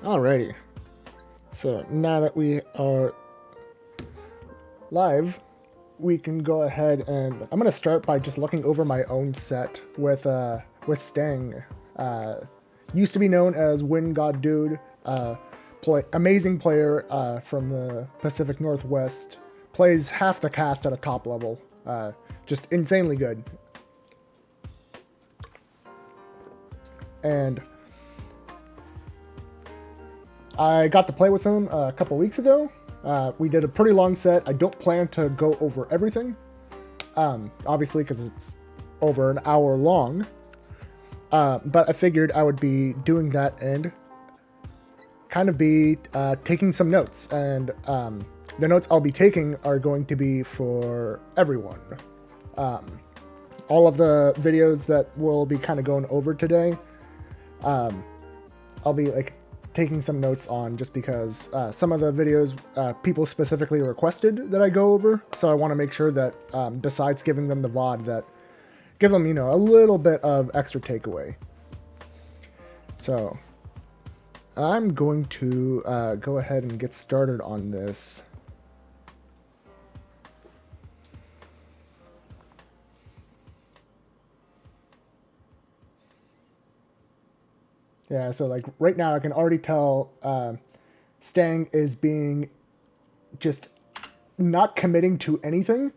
Alrighty. So now that we are live, we can go ahead and I'm gonna start by just looking over my own set with Stang. Used to be known as Wind God Dude. Amazing player from the Pacific Northwest. Plays half the cast at a top level. Just insanely good. And I got to play with him a couple weeks ago. We did a pretty long set. I don't plan to go over everything, obviously, because it's over an hour long. But I figured I would be doing that and kind of be taking some notes. And the notes I'll be taking are going to be for everyone. All of the videos that we'll be kind of going over today, I'll be like taking some notes on, just because some of the videos people specifically requested that I go over. So I want to make sure that besides giving them the VOD, that give them, a little bit of extra takeaway. So I'm going to go ahead and get started on this. Yeah, so like right now I can already tell Stang is being just not committing to anything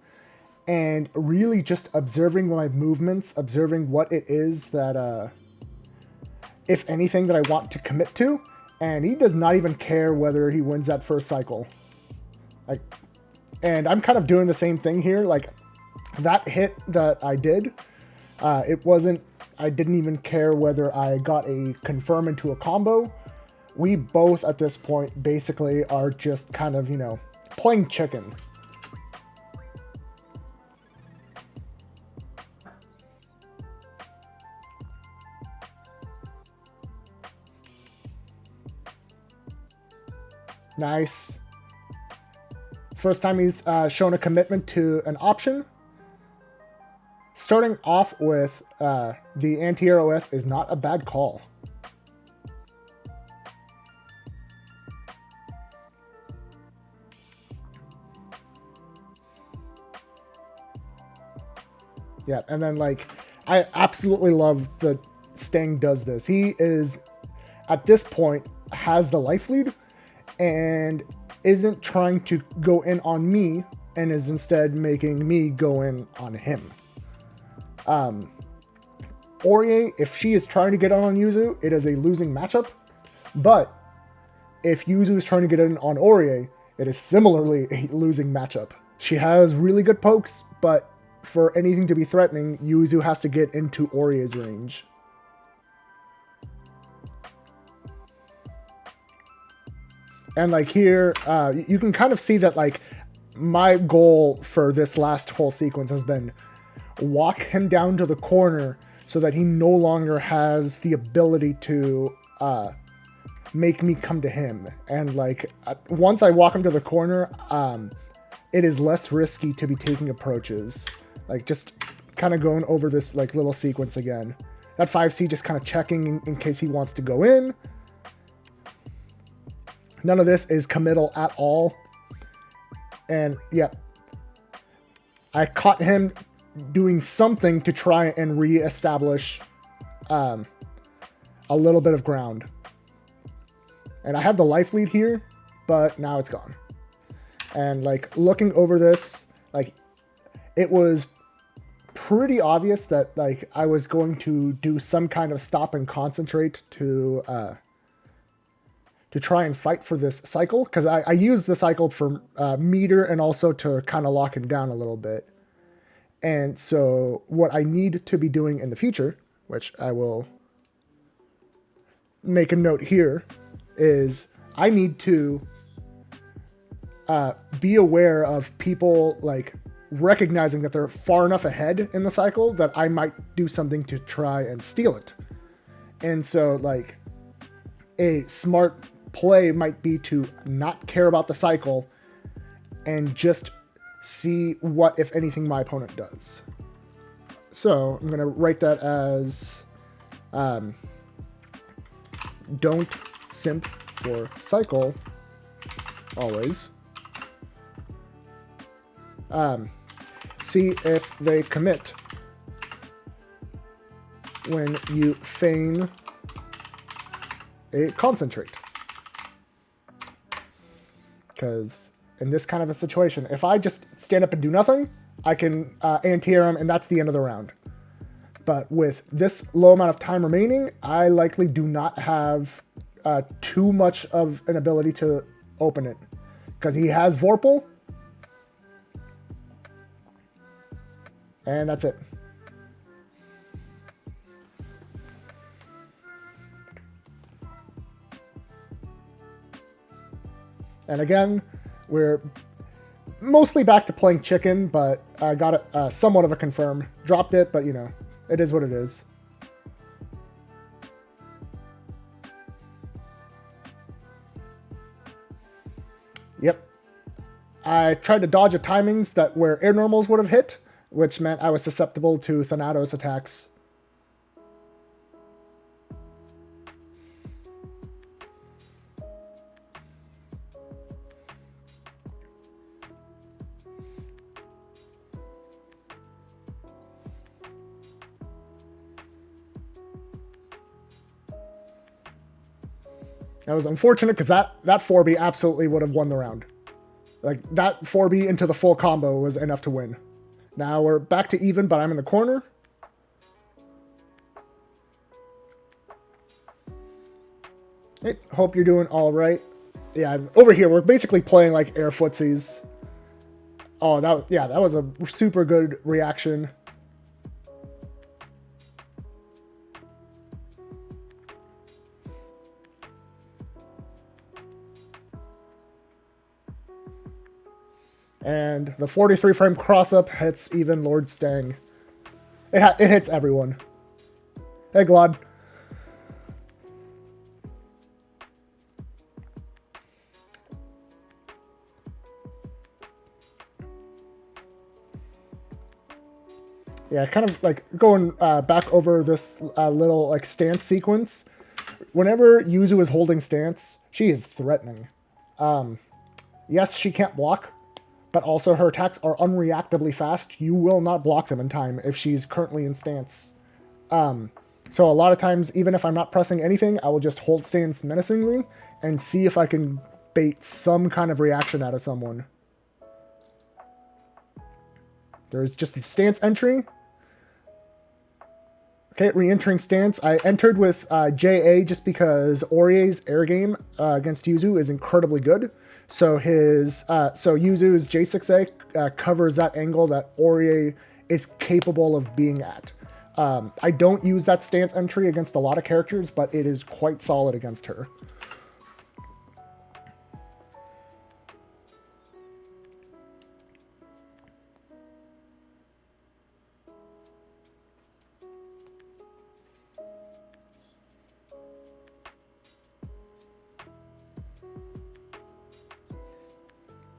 and really just observing my movements, observing what it is that, if anything, that I want to commit to. And he does not even care whether he wins that first cycle. And I'm kind of doing the same thing here. Like that hit that I did, I didn't even care whether I got a confirm into a combo. We both at this point basically are just kind of, playing chicken. Nice. First time he's shown a commitment to an option. Starting off with the anti-air OS is not a bad call. Yeah, and then I absolutely love that Stang does this. He is, at this point, has the life lead and isn't trying to go in on me and is instead making me go in on him. Aurier, if she is trying to get on Yuzu, it is a losing matchup. But if Yuzu is trying to get in on Aurier, it is similarly a losing matchup. She has really good pokes, but for anything to be threatening, Yuzu has to get into Aurier's range. And here, you can kind of see that my goal for this last whole sequence has been walk him down to the corner so that he no longer has the ability to make me come to him. And once I walk him to the corner, it is less risky to be taking approaches. Just kind of going over this little sequence again. That 5C just kind of checking in case he wants to go in. None of this is committal at all. And yeah, I caught him doing something to try and re-establish a little bit of ground. And I have the life lead here, but now it's gone. And looking over this, it was pretty obvious that I was going to do some kind of stop and concentrate to try and fight for this cycle, because I use the cycle for meter and also to kind of lock him down a little bit. And so what I need to be doing in the future, which I will make a note here, is I need to be aware of people recognizing that they're far enough ahead in the cycle that I might do something to try and steal it. And so a smart play might be to not care about the cycle and just see what, if anything, my opponent does. So I'm going to write that as don't simp for cycle, always. See if they commit when you feign a concentrate. Because in this kind of a situation, if I just stand up and do nothing, I can anti-air him, and that's the end of the round. But with this low amount of time remaining, I likely do not have too much of an ability to open it. Because he has Vorpal. And that's it. And again, we're mostly back to playing chicken, but I got it somewhat of a confirm. Dropped it, but you know, it is what it is. Yep. I tried to dodge a timings that where air normals would have hit, which meant I was susceptible to Thanatos attacks. That was unfortunate because that 4B absolutely would have won the round. Like, that 4B into the full combo was enough to win. Now we're back to even, but I'm in the corner. Hey, hope you're doing all right. Yeah, over here, we're basically playing like air footsies. Oh, that was a super good reaction. And the 43 frame cross-up hits even Lord Stang. It hits everyone. Hey, Glod. Yeah, kind of like going back over this little like stance sequence. Whenever Yuzu is holding stance, she is threatening. Yes, she can't block, but also her attacks are unreactably fast. You will not block them in time if she's currently in stance. So a lot of times, even if I'm not pressing anything, I will just hold stance menacingly and see if I can bait some kind of reaction out of someone. There's just the stance entry. Okay, re-entering stance. I entered with JA just because Aurier's air game against Yuzu is incredibly good. So Yuzu's J6A covers that angle that Aurier is capable of being at. I don't use that stance entry against a lot of characters, but it is quite solid against her.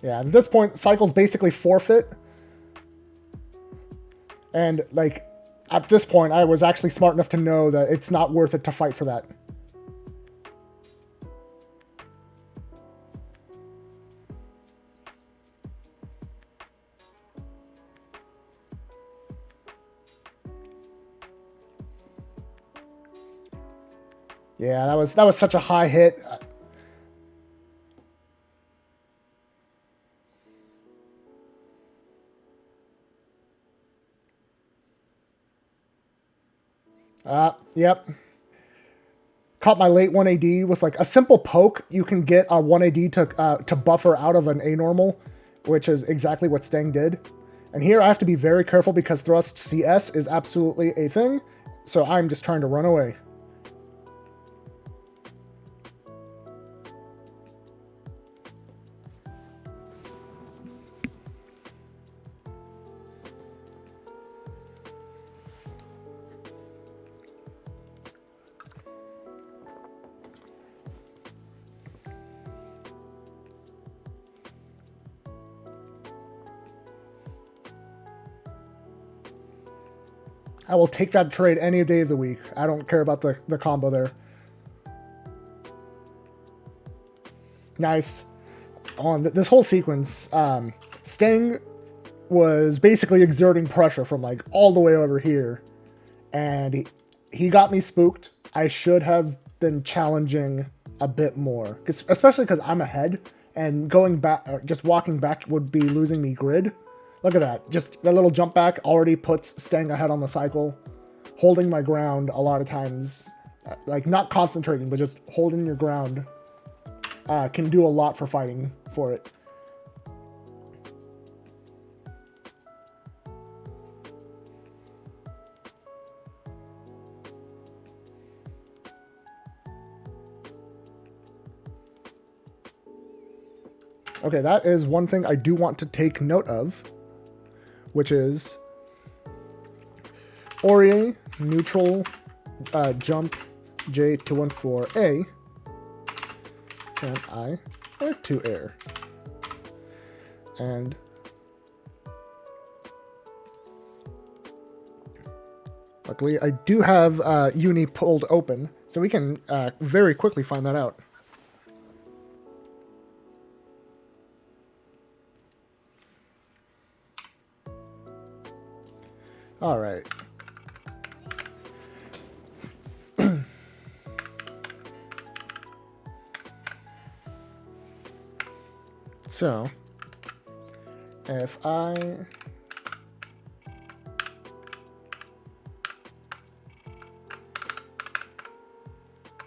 Yeah, at this point, cycles basically forfeit. And, like, at this point, I was actually smart enough to know that it's not worth it to fight for that. Yeah, that was such a high hit. Yep. Caught my late 1AD with like a simple poke. You can get a 1AD to buffer out of an A normal, which is exactly what Stang did. And here I have to be very careful because thrust CS is absolutely a thing. So I'm just trying to run away. I will take that trade any day of the week. I don't care about the combo there. Nice. On this whole sequence, Sting was basically exerting pressure from like all the way over here, and he got me spooked. I should have been challenging a bit more, especially because I'm ahead, and going back, just walking back would be losing me grid. Look at that. Just that little jump back already puts Sting ahead on the cycle. Holding my ground a lot of times, like not concentrating, but just holding your ground can do a lot for fighting for it. Okay, that is one thing I do want to take note of, which is Ori, neutral, jump, J214A, and I are to air. And luckily I do have Uni pulled open, so we can very quickly find that out. All right. So, if I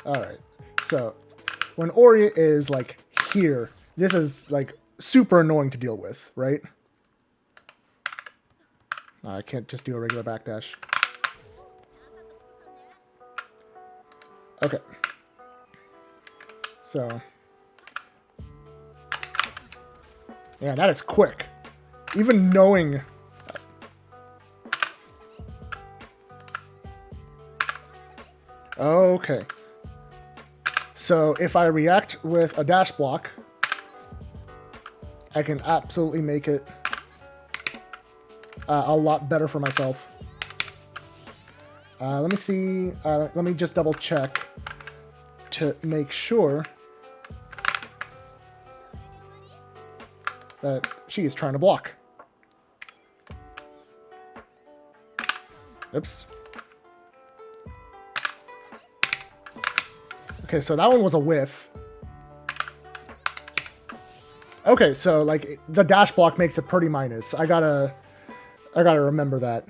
all right. So, when Ori is like here, this is like super annoying to deal with, right? I can't just do a regular backdash. Okay. So. Yeah, that is quick. Even knowing. Okay. So if I react with a dash block, I can absolutely make it a lot better for myself. Let me see. Let me just double check to make sure that she is trying to block. Oops. Okay, so that one was a whiff. Okay, so like the dash block makes it pretty minus. I gotta remember that.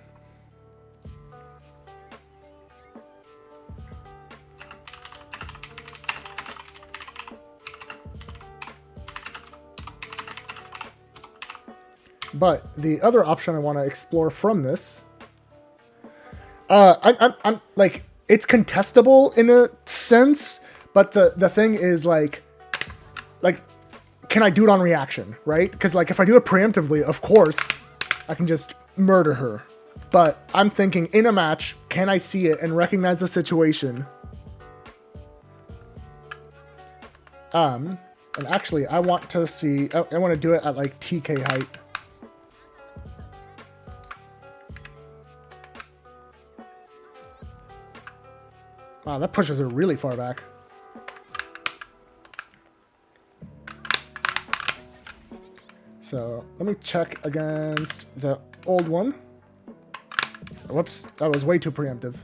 But the other option I want to explore from this, I'm like, it's contestable in a sense, but the thing is like, can I do it on reaction, right? Because like if I do it preemptively, of course, I can just murder her. But I'm thinking in a match, can I see it and recognize the situation? And actually, I want to see, I want to do it at like TK height. Wow, that pushes her really far back. So let me check against the old one. Whoops, that was way too preemptive.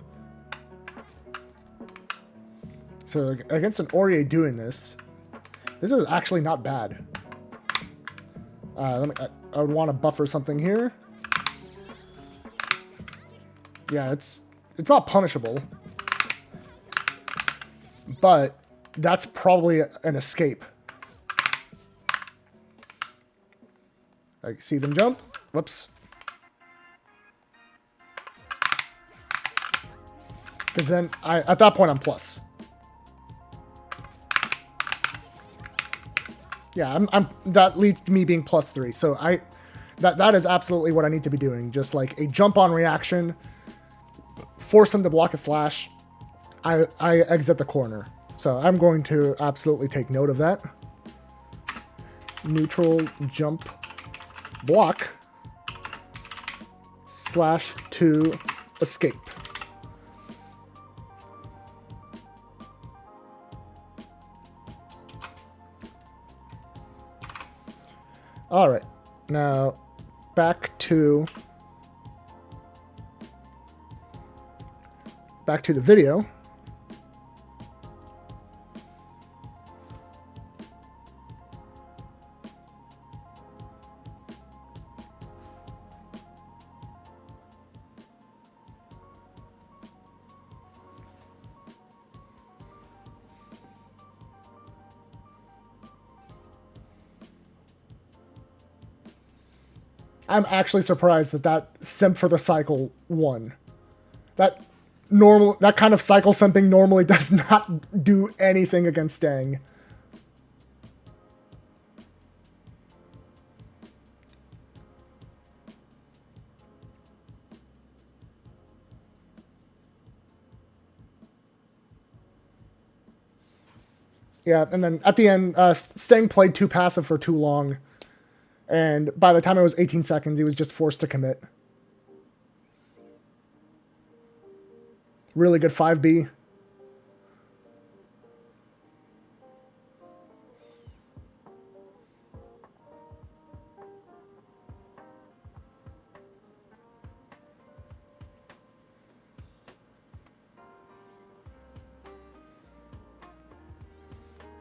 So against an Ori doing this is actually not bad. I would want to buffer something here. Yeah, it's not punishable, but that's probably an escape. I see them jump. Whoops. Because then at that point I'm plus. Yeah, that leads to me being +3. So that is absolutely what I need to be doing. Just like a jump on reaction, force them to block a slash. I exit the corner. So I'm going to absolutely take note of that. Neutral jump block slash to escape. All right, now back to the video. I'm actually surprised that simp for the cycle won. That kind of cycle simping normally does not do anything against Stang. Yeah, and then at the end, Stang played too passive for too long. And by the time it was 18 seconds, he was just forced to commit. Really good 5B.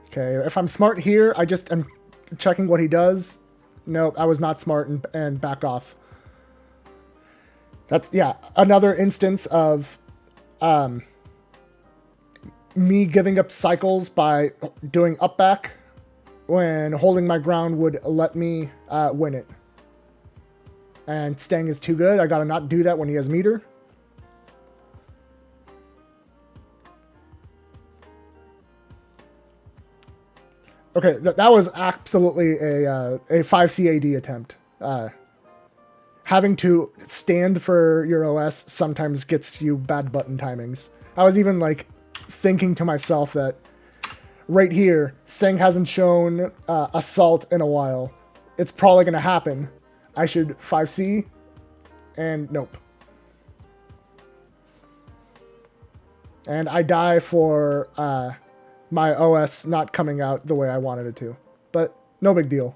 Okay, if I'm smart here, I just am checking what he does. Nope, I was not smart and back off. That's, yeah, another instance of me giving up cycles by doing up back when holding my ground would let me win it. And Stang is too good. I gotta not do that when he has meter. Okay, that was absolutely a 5 CAD attempt. Having to stand for your OS sometimes gets you bad button timings. I was even like thinking to myself that right here, Stang hasn't shown assault in a while. It's probably going to happen. I should 5C, and nope. And I die for my OS not coming out the way I wanted it to. But no big deal.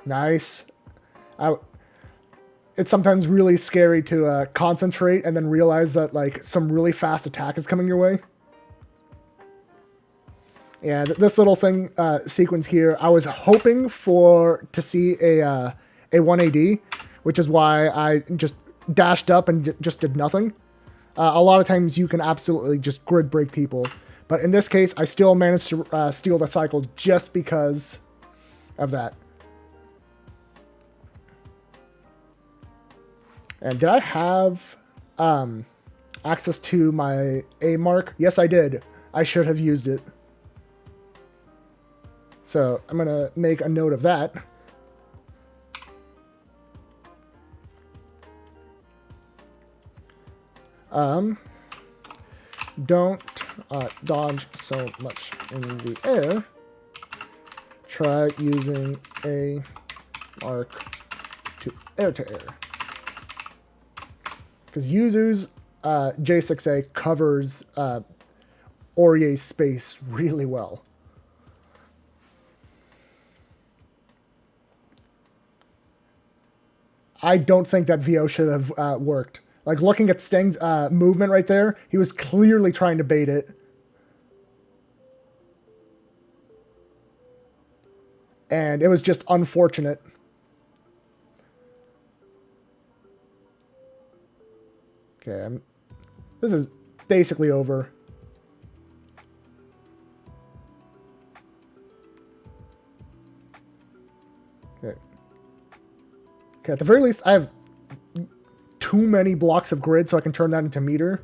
Nice. It's sometimes really scary to concentrate and then realize that like some really fast attack is coming your way. Yeah, this little thing sequence here, I was hoping to see a 1AD, which is why I just dashed up and just did nothing. A lot of times you can absolutely just grid break people. But in this case, I still managed to steal the cycle just because of that. And did I have access to my A mark? Yes, I did. I should have used it. So I'm going to make a note of that. Don't dodge so much in the air. Try using a mark to air. Because Yuzu's J6A covers Aurier's space really well. I don't think that VO should have worked. Like, looking at Stang's movement right there, he was clearly trying to bait it. And it was just unfortunate. Okay, this is basically over. Okay. Okay, at the very least, I have too many blocks of grid so I can turn that into meter.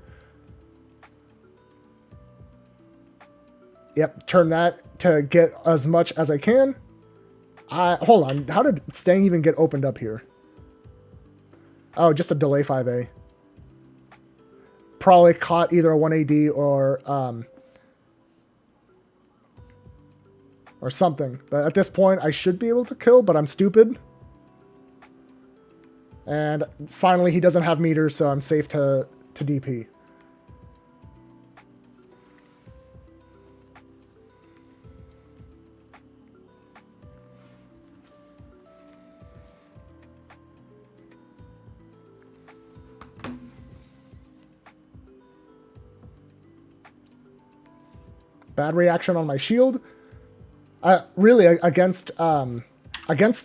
Yep, turn that to get as much as I can. Hold on, how did Stang even get opened up here? Oh, just a delay 5A. Probably caught either a 1AD or something. But at this point, I should be able to kill, but I'm stupid. And finally, he doesn't have meters, so I'm safe to DP. bad reaction on my shield. Really, against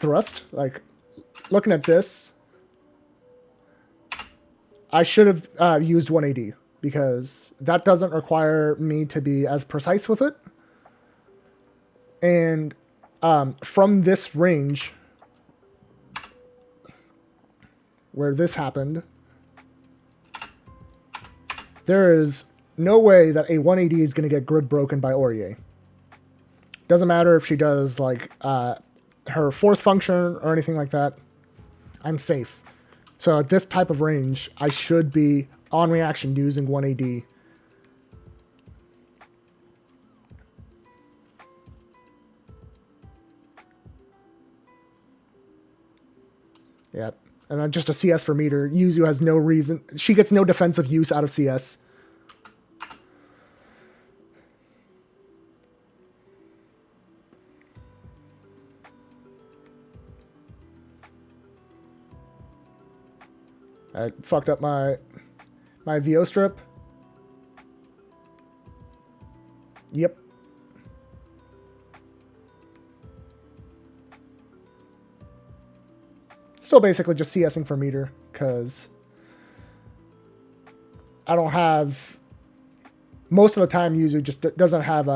thrust, like, looking at this, I should have used 1AD, because that doesn't require me to be as precise with it. And from this range, where this happened, there is no way that a 1AD is going to get grid broken by Aurier. Doesn't matter if she does, like, her force function or anything like that. I'm safe. So at this type of range, I should be on reaction using 1AD. Yep. And then just a CS for meter. Yuzu has no reason. She gets no defensive use out of CS. I fucked up my VO strip. Yep. Still basically just CSing for meter, because I don't have... Most of the time, Yuzu just doesn't have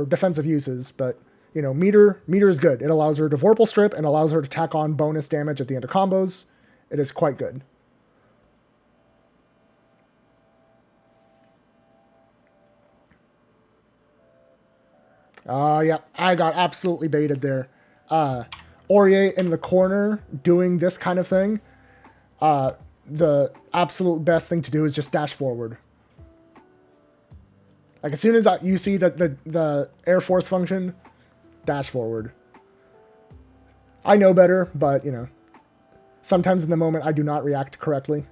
defensive uses, but, you know, meter is good. It allows her to Vorpal strip and allows her to tack on bonus damage at the end of combos. It is quite good. Yeah, I got absolutely baited there. Aurier in the corner doing this kind of thing. The absolute best thing to do is just dash forward. Like, as soon as you see that the Air Force function, dash forward. I know better, but, you know, sometimes in the moment I do not react correctly.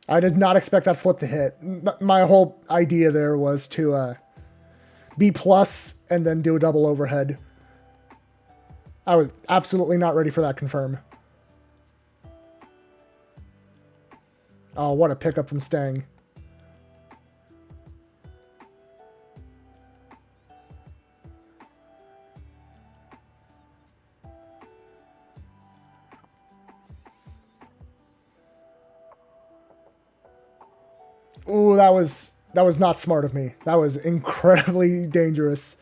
I did not expect that flip to hit. My whole idea there was to B plus and then do a double overhead. I was absolutely not ready for that confirm. Oh, what a pickup from Stang. Ooh, that was not smart of me. That was incredibly dangerous.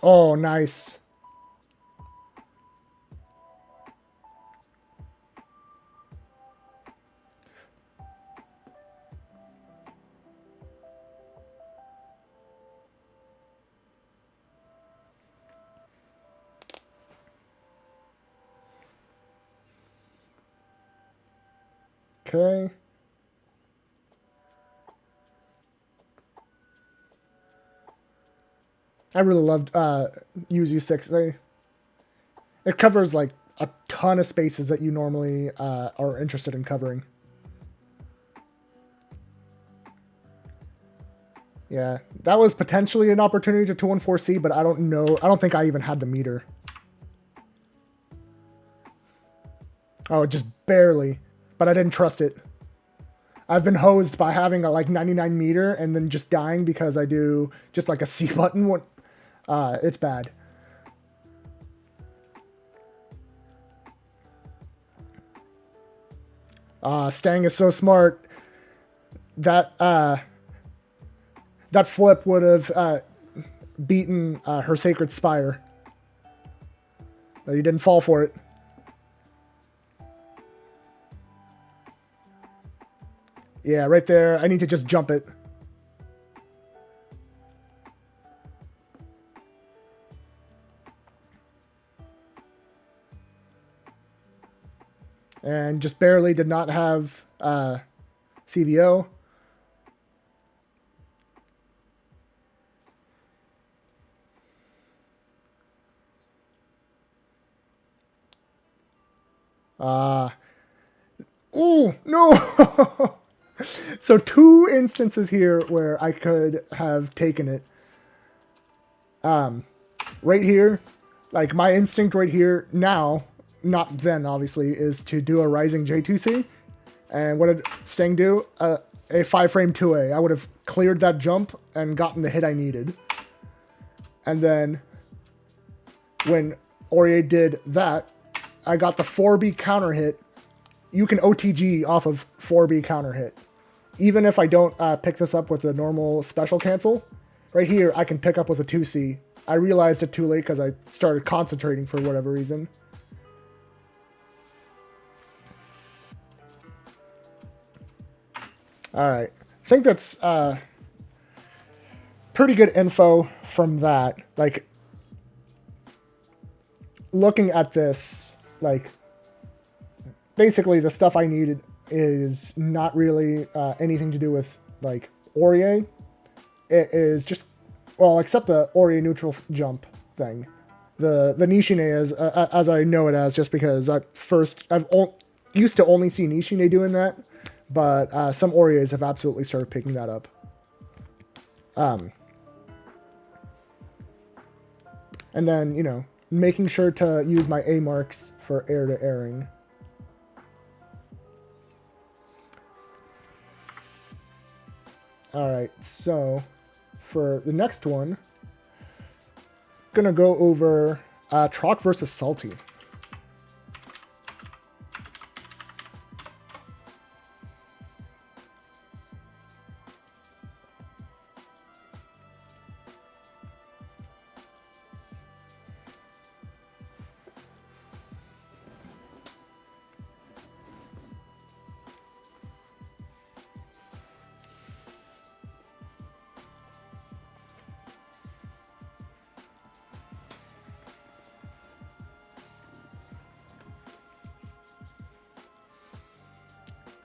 Oh, nice. Okay. I really loved Yuzu 6. It covers like a ton of spaces that you normally are interested in covering. Yeah, that was potentially an opportunity to 214C, but I don't know. I don't think I even had the meter. Oh, just barely. But I didn't trust it. I've been hosed by having a like 99 meter and then just dying because I do just like a C button. It's bad. Stang is so smart. That that flip would have beaten her Sacred Spire. But he didn't fall for it. Yeah, right there. I need to just jump it. And just barely did not have CVO. Oh, no! So 2 instances here where I could have taken it. Right here, like my instinct right here now, not then obviously, is to do a Rising J2C. And what did Sting do? A 5-frame 2A. I would have cleared that jump and gotten the hit I needed. And then when Aurier did that, I got the 4B counter hit. You can OTG off of 4B counter hit. Even if I don't pick this up with the normal special cancel, right here I can pick up with a 2C. I realized it too late because I started concentrating for whatever reason. Alright, I think that's pretty good info from that. Like, looking at this, like, basically the stuff I needed is not really anything to do with, like, Aurier. It is just, well, except the Aurier neutral jump thing. The Nishine is, as I know it as, just because I've used to only see Nishine doing that, but some Auriers have absolutely started picking that up. And then, you know, making sure to use my A marks for air to airing. Alright, so for the next one, gonna go over Troc versus Salty.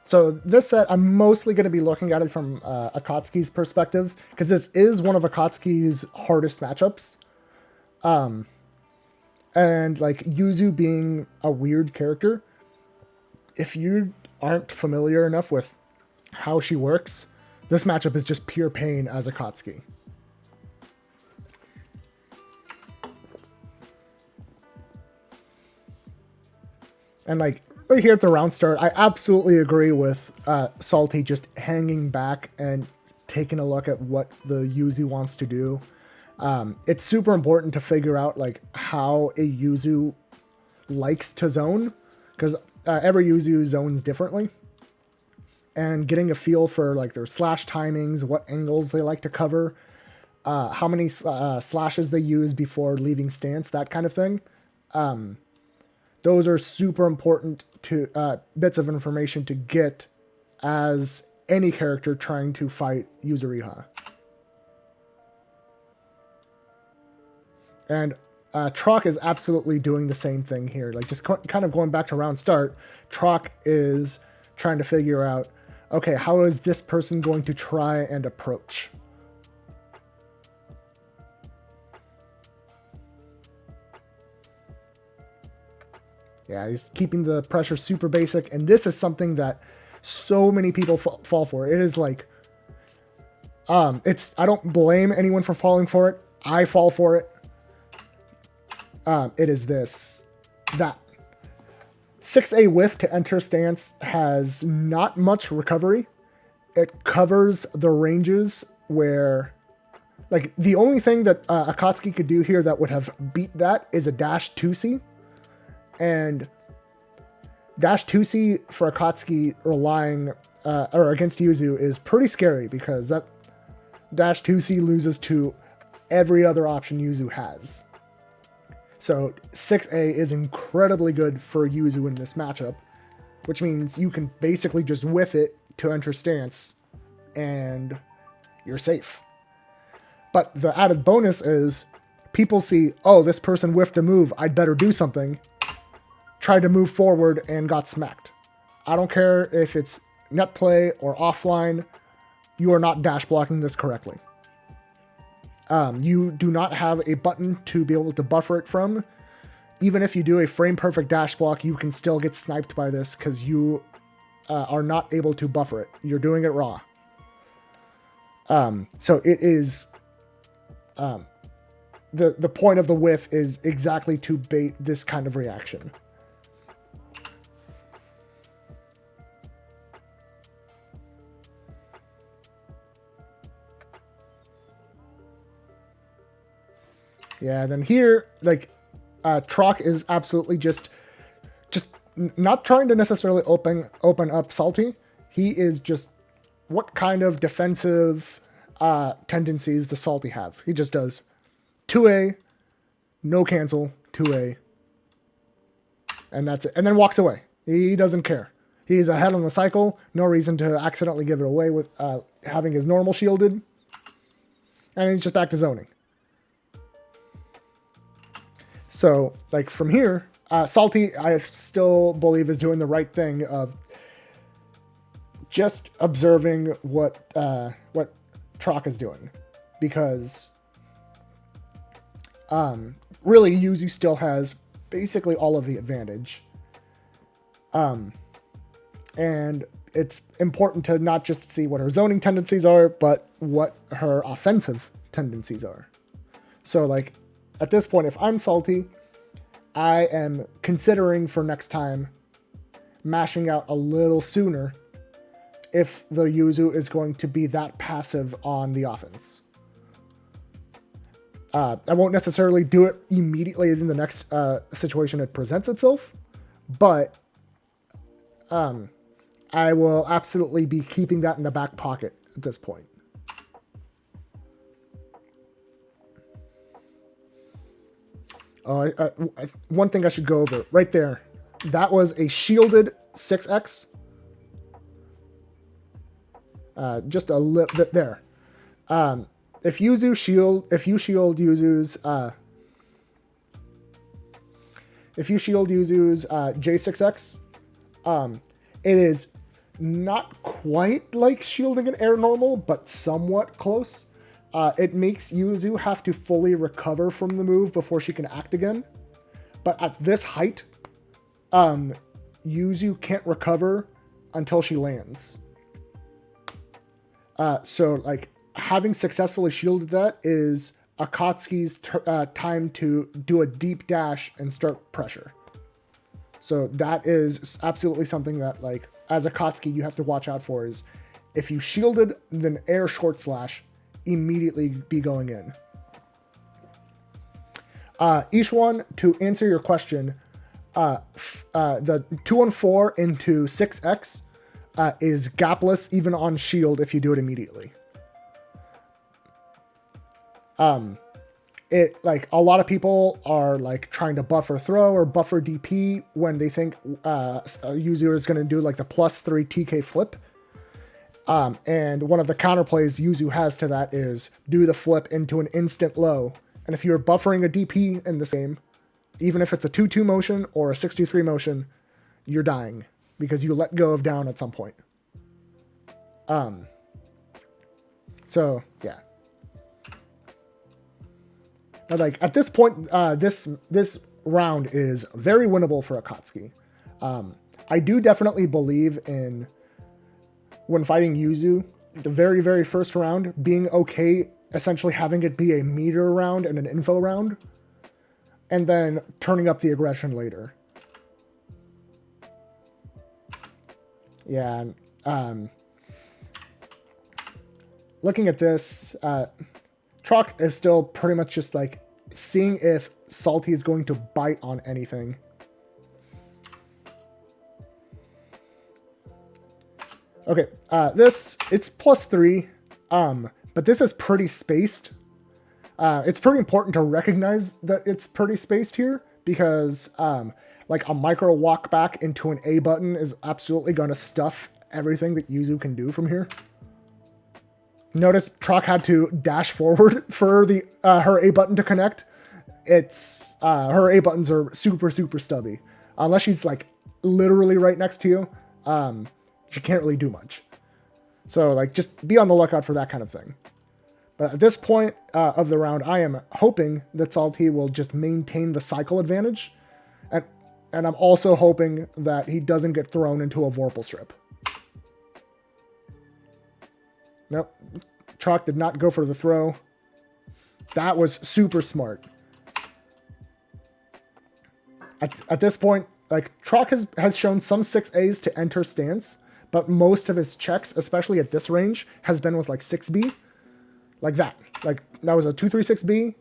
So this set, I'm mostly going to be looking at it from Akatsuki's perspective, because this is one of Akatsuki's hardest matchups. And, like, Yuzu being a weird character, if you aren't familiar enough with how she works, this matchup is just pure pain as Akatsuki. And, like, right here at the round start, I absolutely agree with Salty just hanging back and taking a look at what the Yuzu wants to do. It's super important to figure out, like, how a Yuzu likes to zone, because every Yuzu zones differently. And getting a feel for, like, their slash timings, what angles they like to cover, how many slashes they use before leaving stance, that kind of thing. Those are super important to bits of information to get as any character trying to fight Yuzuriha. And Troc is absolutely doing the same thing here. Like, just kind of going back to round start, Troc is trying to figure out, okay, how is this person going to try and approach? Yeah, he's keeping the pressure super basic, and this is something that so many people fall for. It is like, I don't blame anyone for falling for it. I fall for it. It is that 6A whiff to enter stance has not much recovery. It covers the ranges where, like, the only thing that Akatsuki could do here that would have beat that is a dash 2C. And dash 2C for Akatsuki relying, or against Yuzu is pretty scary, because that dash 2C loses to every other option Yuzu has. So 6A is incredibly good for Yuzu in this matchup, which means you can basically just whiff it to enter stance and you're safe. But the added bonus is people see, oh, this person whiffed a move, I'd better do something. Tried to move forward and got smacked. I don't care if it's net play or offline, you are not dash blocking this correctly. You do not have a button to be able to buffer it from. even if you do a frame perfect dash block, you can still get sniped by this because you are not able to buffer it. You're doing it raw. So it is, the point of the whiff is exactly to bait this kind of reaction. Yeah, then here, like, Troc is absolutely just not trying to necessarily open up Salty. He is just, what kind of defensive tendencies does Salty have? He just does 2A, no cancel, 2A, and that's it. And then walks away. He doesn't care. He's ahead on the cycle. No reason to accidentally give it away with having his normal shielded. And he's just back to zoning. So, like, from here, Salty, I still believe, is doing the right thing of just observing what Troc is doing. Because, really, Yuzu still has basically all of the advantage. And it's important to not just see what her zoning tendencies are, but what her offensive tendencies are. So, like, at this point, if I'm Salty, I am considering for next time mashing out a little sooner if the Yuzu is going to be that passive on the offense. I won't necessarily do it immediately in the next situation it presents itself, but I will absolutely be keeping that in the back pocket at this point. One thing I should go over right there. That was a shielded 6x. Just a little bit there. If you shield Yuzu's J6X, it is not quite like shielding an air normal, but somewhat close. It makes Yuzu have to fully recover from the move before she can act again. But at this height, Yuzu can't recover until she lands. So, like, having successfully shielded that is Akatsuki's time to do a deep dash and start pressure. So that is absolutely something that, like, as Akatsuki, you have to watch out for, is if you shielded, then air short slash, immediately be going in. Ishwan, to answer your question, the 2-on-4 into 6x is gapless even on shield if you do it immediately. It, like, a lot of people are, like, trying to buffer throw or buffer DP when they think a user is going to do, like, the +3 TK flip. And one of the counterplays Yuzu has to that is do the flip into an instant low. And if you're buffering a DP in the same, even if it's a 2-2 motion or a 6-2-3 motion, you're dying because you let go of down at some point. So yeah. But, like, at this point, this round is very winnable for Akatsuki. I do definitely believe in, when fighting Yuzu, the very, very first round, being okay, essentially having it be a meter round and an info round, and then turning up the aggression later. Yeah, looking at this, Troc is still pretty much just, like, seeing if Salty is going to bite on anything. Okay, it's +3, but this is pretty spaced. It's pretty important to recognize that it's pretty spaced here, because, like, a micro walk back into an A button is absolutely going to stuff everything that Yuzu can do from here. Notice Troc had to dash forward for the her A button to connect. It's her A buttons are super, super stubby. Unless she's, like, literally right next to you, she can't really do much. So, like, just be on the lookout for that kind of thing. But at this point of the round, I am hoping that Salty will just maintain the cycle advantage And, and I'm also hoping that he doesn't get thrown into a Vorpal Strip. Nope. Troc did not go for the throw. That was super smart. At this point, like, Troc has shown some 6As to enter stance, but most of his checks, especially at this range, has been with like 6B. Like that. Like, that was a 2-3-6B.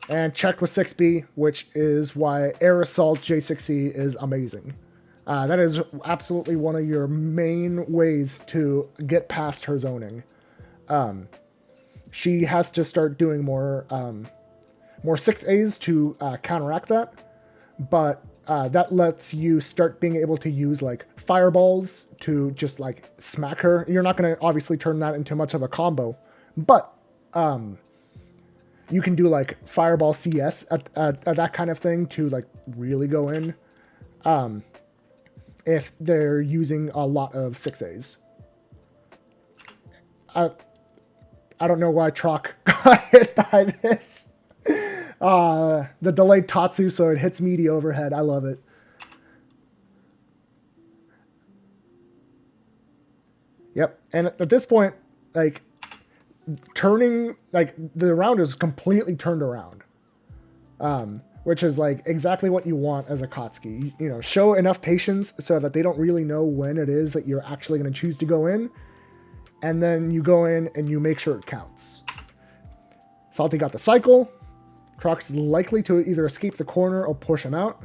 And checked with 6B, which is why Air Assault J6C is amazing. That is absolutely one of your main ways to get past her zoning. She has to start doing more 6As to counteract that. But that lets you start being able to use like fireballs to just like smack her. You're not going to obviously turn that into much of a combo, but you can do like fireball CS at that kind of thing to like really go in if they're using a lot of 6As. I don't know why Troc got hit by this. The delayed Tatsu, so it hits meaty overhead. I love it. Yep. And at this point, like, turning, like, the round is completely turned around. Which is, like, exactly what you want as a Kotsky. You know, show enough patience so that they don't really know when it is that you're actually going to choose to go in. And then you go in and you make sure it counts. Salty got the cycle. Troc is likely to either escape the corner or push him out.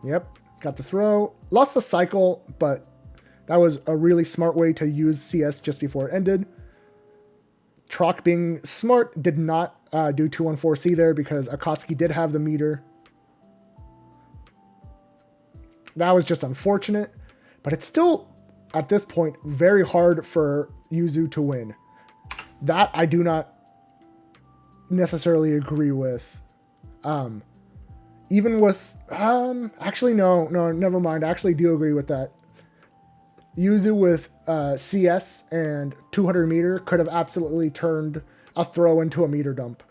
Yep, got the throw. Lost the cycle, but that was a really smart way to use CS just before it ended. Troc, being smart, did not do 214C there because Akatsuki did have the meter. That was just unfortunate, but it's still, at this point, very hard for Yuzu to win. That I do not necessarily agree with. Even with, actually, no, never mind. I actually do agree with that. Yuzu with CS and 200 meter could have absolutely turned a throw into a meter dump.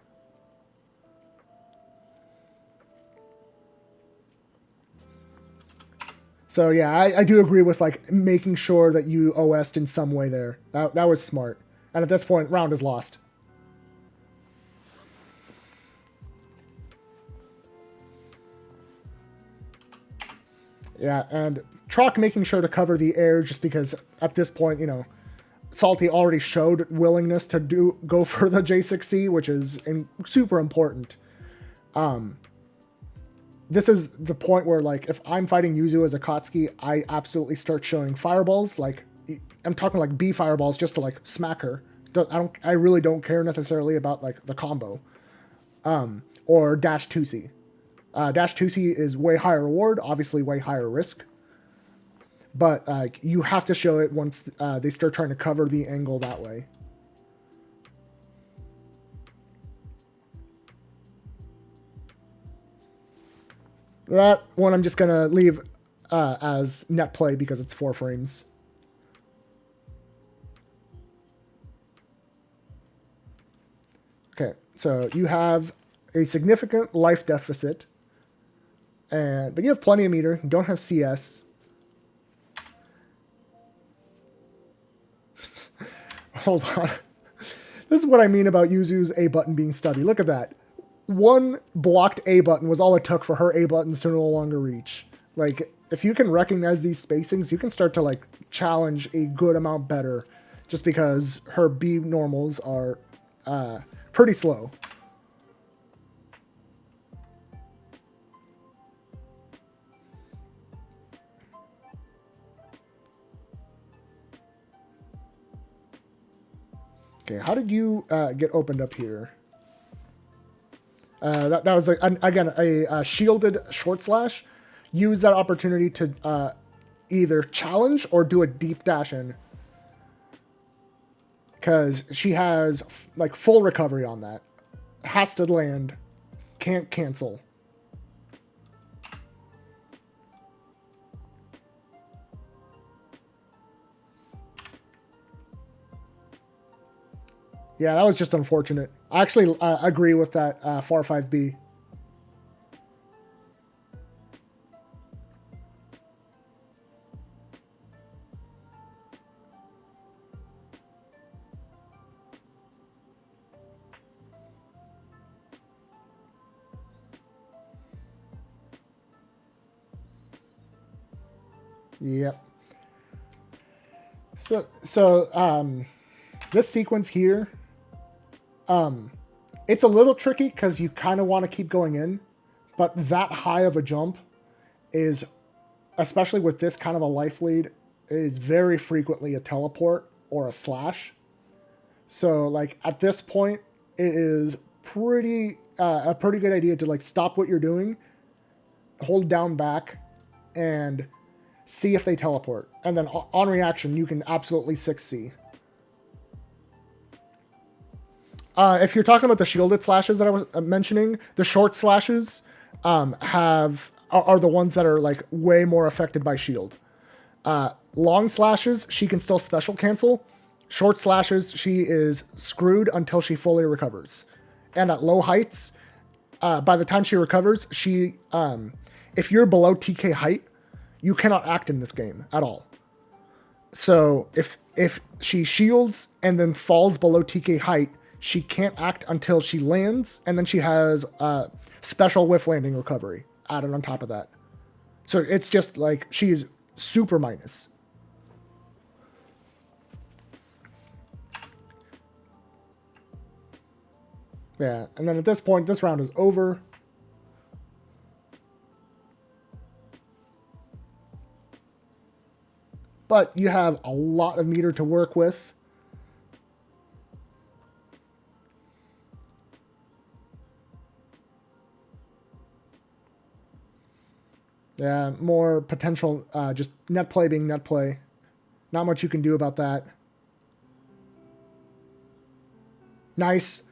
So yeah, I do agree with like making sure that you OS'd in some way there. That was smart. And at this point, round is lost. Yeah, and Troc making sure to cover the air just because at this point, you know, Salty already showed willingness to go for the J6C, which is super important. This is the point where, like, if I'm fighting Yuzu as a Kotsky, I absolutely start showing fireballs. Like, I'm talking like B fireballs just to like smack her. I really don't care necessarily about like the combo. Or dash 2C. Dash 2C is way higher reward, obviously way higher risk. But you have to show it once they start trying to cover the angle that way. That one I'm just going to leave as net play because it's 4 frames. Okay, so you have a significant life deficit, but you have plenty of meter. You don't have CS. Hold on. This is what I mean about Yuzu's A button being stubby. Look at that. One blocked A button was all it took for her A buttons to no longer reach. Like, if you can recognize these spacings, you can start to like challenge a good amount better just because her B normals are pretty slow. Okay, how did you get opened up here? That was, again, a shielded short slash. Use that opportunity to either challenge or do a deep dash in. Because she has, like, full recovery on that. Has to land. Can't cancel. Yeah, that was just unfortunate. I actually agree with that far 5B. Yep. So this sequence here, it's a little tricky because you kind of want to keep going in, but that high of a jump is, especially with this kind of a life lead, is very frequently a teleport or a slash. So like at this point, it is a pretty good idea to like stop what you're doing, hold down back, and see if they teleport. And then on reaction, you can absolutely 6C. If you're talking about the shielded slashes that I was mentioning, the short slashes are the ones that are like way more affected by shield. Long slashes, she can still special cancel. Short slashes, she is screwed until she fully recovers. And at low heights, by the time she recovers, if you're below TK height, you cannot act in this game at all. So if she shields and then falls below TK height, she can't act until she lands, and then she has special whiff landing recovery added on top of that. So it's just like she's super minus. Yeah, and then at this point, this round is over. But you have a lot of meter to work with. Yeah, more potential, just net play being net play. Not much you can do about that. Nice.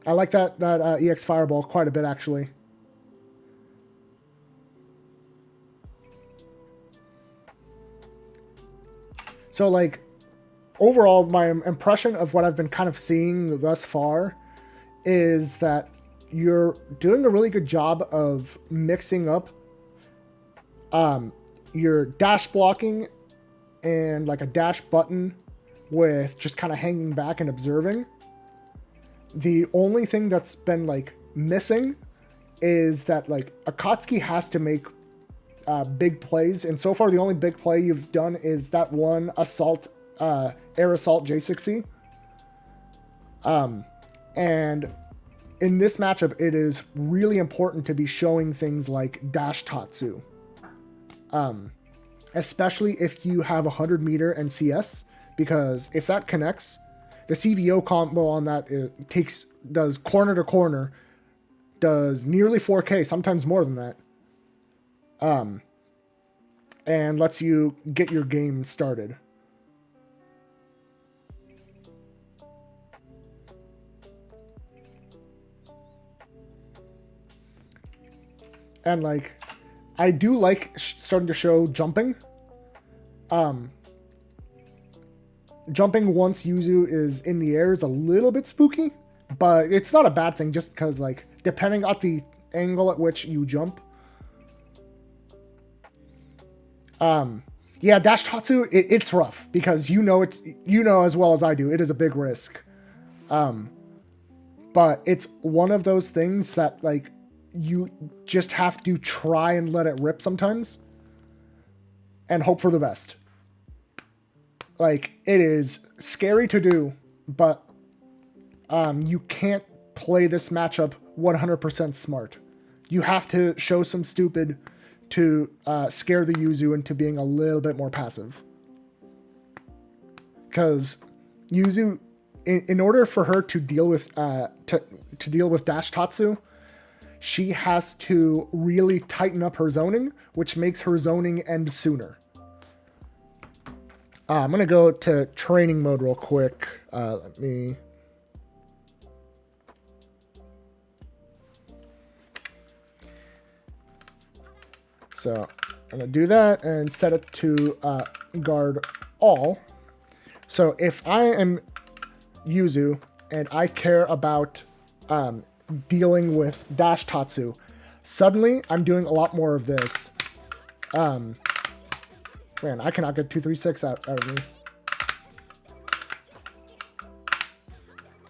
I like that EX Fireball quite a bit, actually. So, like, overall, my impression of what I've been kind of seeing thus far is that you're doing a really good job of mixing up your dash blocking and like a dash button with just kind of hanging back and observing. The only thing that's been like missing is that like Akatsuki has to make big plays, and so far the only big play you've done is that one assault, air assault J6C. And in this matchup, it is really important to be showing things like dash Tatsu. Especially if you have 100 meter and CS, because if that connects, the CVO combo on that does corner to corner, does nearly 4K, sometimes more than that. And lets you get your game started. And like, I do like starting to show jumping. Jumping once Yuzu is in the air is a little bit spooky, but it's not a bad thing just because, like, depending on the angle at which you jump. Yeah, dash Tatsu, it's rough because you know as well as I do, it is a big risk. But it's one of those things that, like, you just have to try and let it rip sometimes and hope for the best. Like, it is scary to do, but you can't play this matchup 100% smart. You have to show some stupid to scare the Yuzu into being a little bit more passive. Because Yuzu, in order for her to deal with to deal with dash Tatsu, she has to really tighten up her zoning, which makes her zoning end sooner. I'm going to go to training mode real quick. Let me... So I'm going to do that and set it to guard all. So if I am Yuzu and I care about dealing with dash Tatsu, suddenly I'm doing a lot more of this. Man, I cannot get 236 out of me.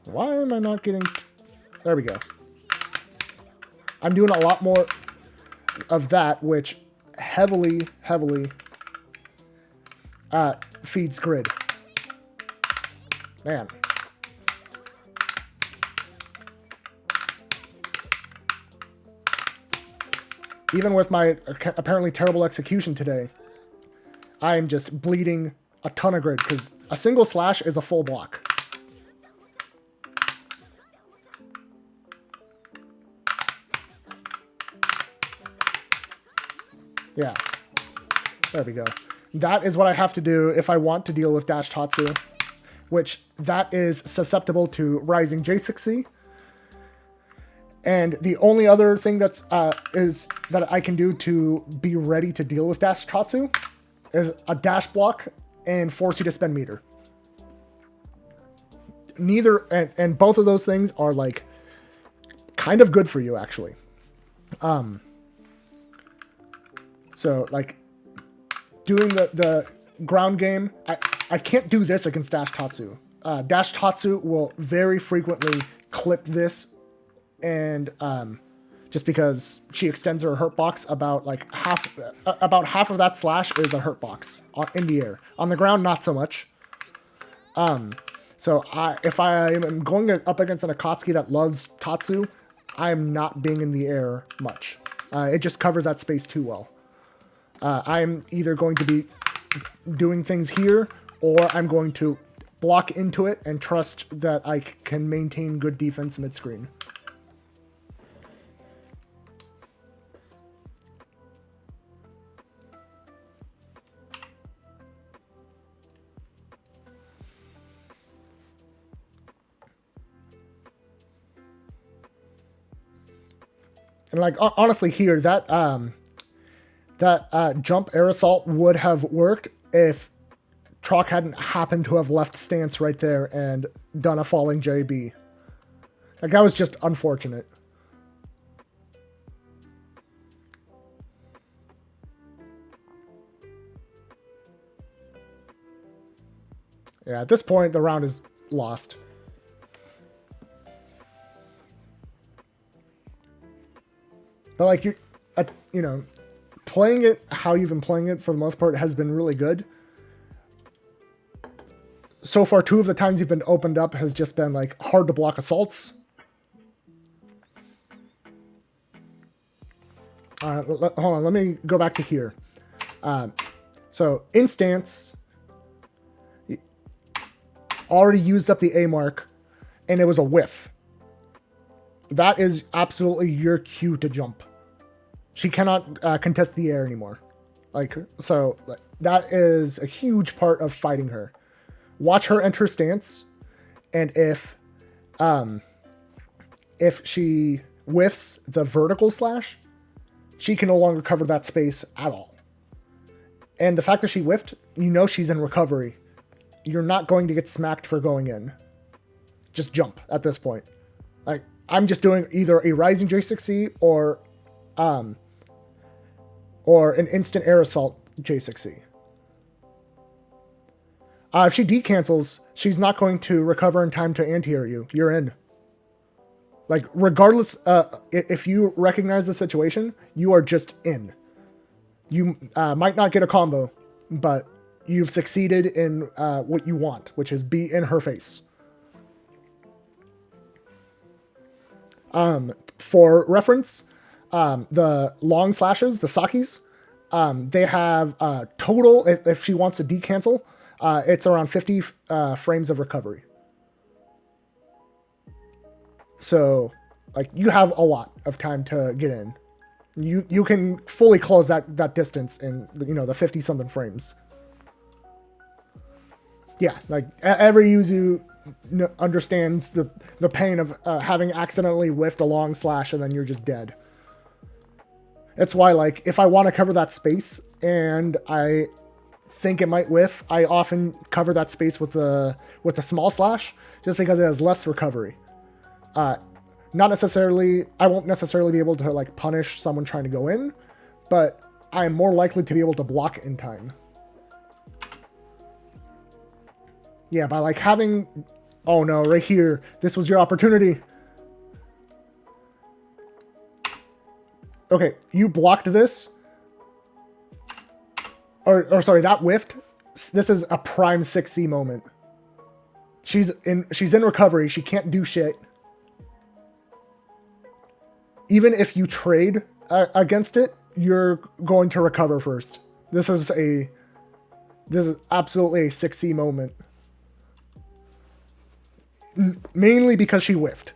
Why am I not getting... There we go. I'm doing a lot more of that, which heavily feeds grid. Man. Even with my apparently terrible execution today, I'm just bleeding a ton of grid, because a single slash is a full block. Yeah, there we go. That is what I have to do if I want to deal with dash Tatsu, which that is susceptible to rising J6C. And the only other thing that's is that I can do to be ready to deal with dash Tatsu is a dash block and force you to spend meter. Neither, and both of those things are like kind of good for you actually. So like doing the ground game, I can't do this against dash Tatsu. Dash Tatsu will very frequently clip this, and just because she extends her hurt box about like half of that slash is a hurt box in the air. On the ground, not so much. So if I am going up against an Akatsuki that loves Tatsu, I'm not being in the air much. It just covers that space too well. I'm either going to be doing things here, or I'm going to block into it and trust that I can maintain good defense mid-screen. And like honestly here, that jump air assault would have worked if Trock hadn't happened to have left stance right there and done a falling JB. Like, that was just unfortunate. Yeah, at this point, the round is lost. But like, you know, playing it how you've been playing it for the most part has been really good. So far, 2 of the times you've been opened up has just been like hard to block assaults. Hold on, let me go back to here. So in stance, already used up the A mark, and it was a whiff. That is absolutely your cue to jump. She cannot contest the air anymore. Like, so that is a huge part of fighting her. Watch her enter stance, and if she whiffs the vertical slash, she can no longer cover that space at all. And the fact that she whiffed, you know she's in recovery. You're not going to get smacked for going in. Just jump at this point. Like, I'm just doing either a rising J6C or an instant air assault J6C. If she decancels, she's not going to recover in time to anti-air you. You're in. Like, regardless, if you recognize the situation, you are just in. You might not get a combo, but you've succeeded in what you want, which is be in her face. For reference, the long slashes, the Sakis, they have total, if she wants to decancel, it's around 50 frames of recovery. So, like, you have a lot of time to get in. You can fully close that distance in, you know, the 50-something frames. Yeah, like, every Yuzu understands the pain of having accidentally whiffed a long slash and then you're just dead. It's why, like, if I want to cover that space and I think it might whiff, I often cover that space with the small slash, just because it has less recovery. Not necessarily, I won't necessarily be able to like punish someone trying to go in, but I am more likely to be able to block in time. Yeah, by like having, oh no, right here, this was your opportunity. Okay, you blocked this. Or sorry, that whiffed. This is a prime 6C moment. She's in recovery. She can't do shit. Even if you trade against it, you're going to recover first. This is absolutely a 6C moment. Mainly because she whiffed.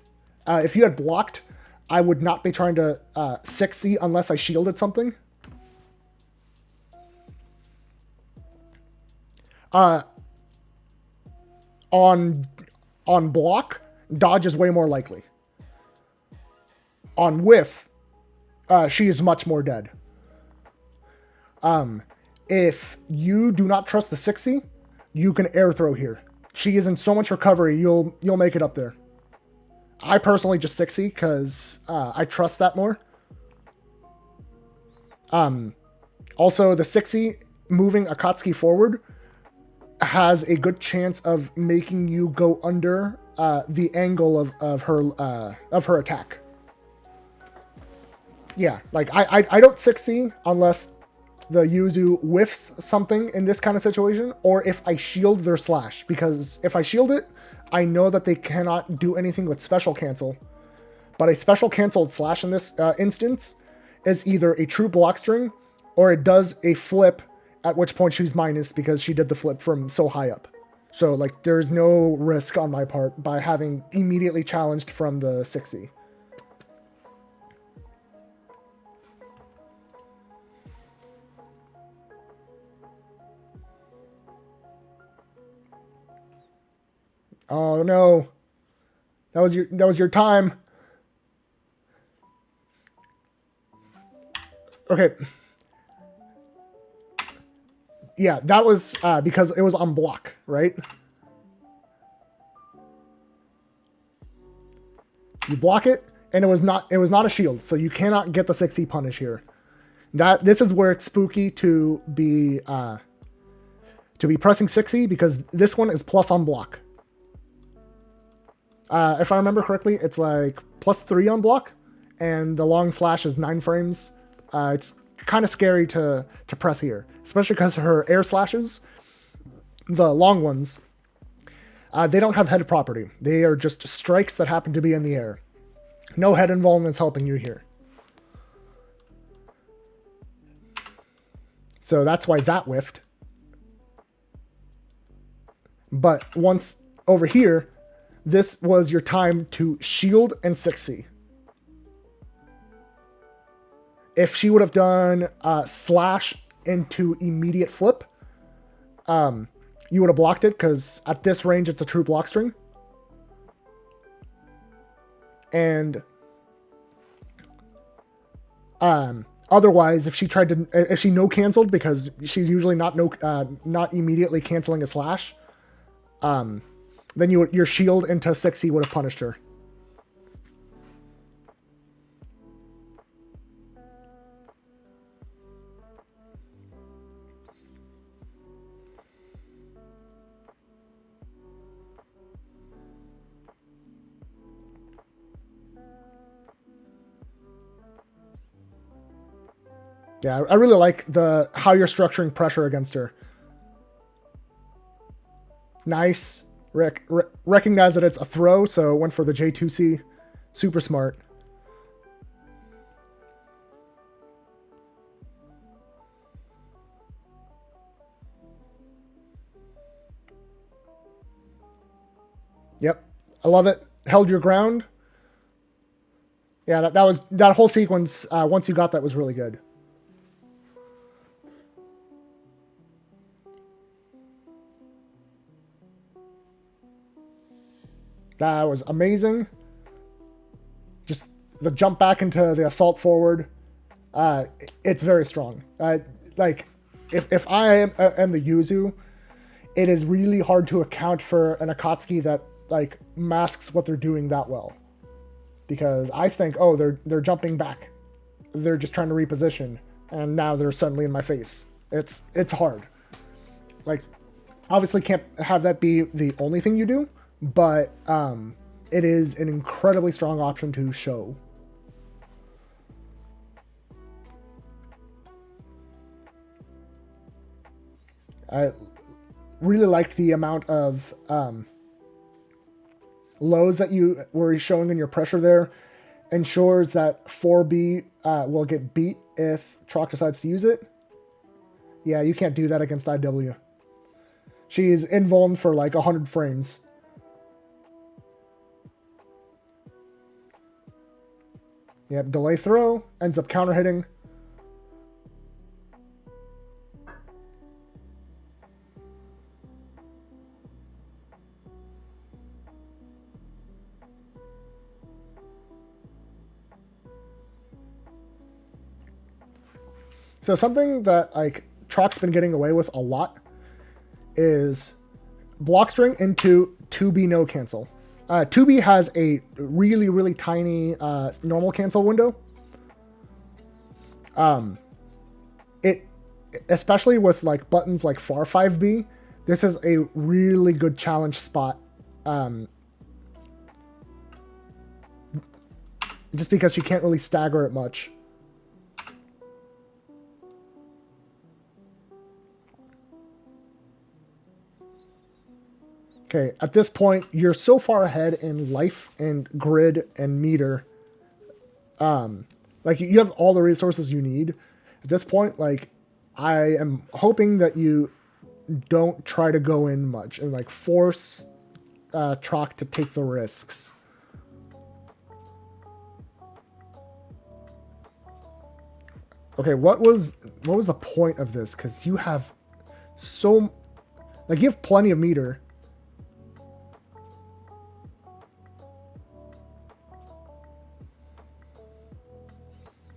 If you had blocked, I would not be trying to 6C unless I shielded something. On block, dodge is way more likely. On whiff, she is much more dead. If you do not trust the 6C, you can air throw here. She is in so much recovery, you'll make it up there. I personally just 6C because I trust that more. Also, the 6C moving Akatsuki forward has a good chance of making you go under the angle of her attack. Yeah, like I don't 6C unless the Yuzu whiffs something in this kind of situation, or if I shield their slash, because if I shield it, I know that they cannot do anything with special cancel. But a special canceled slash in this instance is either a true block string, or it does a flip, at which point she's minus because she did the flip from so high up. So like there's no risk on my part by having immediately challenged from the 6C. Oh no. That was your time. Okay. Yeah, that was because it was on block, right? You block it, and it was not a shield, so you cannot get the 6C punish here. This is where it's spooky to be pressing 6C, because this one is plus on block. If I remember correctly, it's like +3 on block, and the long slash is 9 frames. It's kind of scary to press here, especially because her air slashes, the long ones, they don't have head property. They are just strikes that happen to be in the air. No head involvement's helping you here. So that's why that whiffed. But once over here, this was your time to shield and 6C. If she would have done slash into immediate flip, you would have blocked it, because at this range it's a true block string. And otherwise, if she no canceled, because she's usually not immediately canceling a slash, then your shield into 6C would have punished her. Yeah, I really like how you're structuring pressure against her. Nice. Recognize that it's a throw, so went for the J2C. Super smart. Yep, I love it. Held your ground. Yeah, that whole sequence, once you got that, was really good. That was amazing. Just the jump back into the assault forward. It's very strong. Like, if I am the Yuzu, it is really hard to account for an Akatsuki that like masks what they're doing that well. Because I think, oh, they're jumping back. They're just trying to reposition, and now they're suddenly in my face. It's hard. Like, obviously can't have that be the only thing you do, but it is an incredibly strong option to show. I really liked the amount of lows that you were showing in your pressure there. Ensures that 4B will get beat if Troc decides to use it. Yeah, you can't do that against IW. She's invuln for like 100 frames. Yep, delay throw, ends up counter hitting. So something that like Troc's been getting away with a lot is block string into 2B no cancel. 2B has a really tiny normal cancel window. It especially with like buttons like far 5B, this is a really good challenge spot. Just because you can't really stagger it much. Okay, at this point, you're so far ahead in life and grid and meter. Like, you have all the resources you need. At this point, like, I am hoping that you don't try to go in much and, like, force Troc to take the risks. Okay, what was the point of this? Because you have so... Like, you have plenty of meter.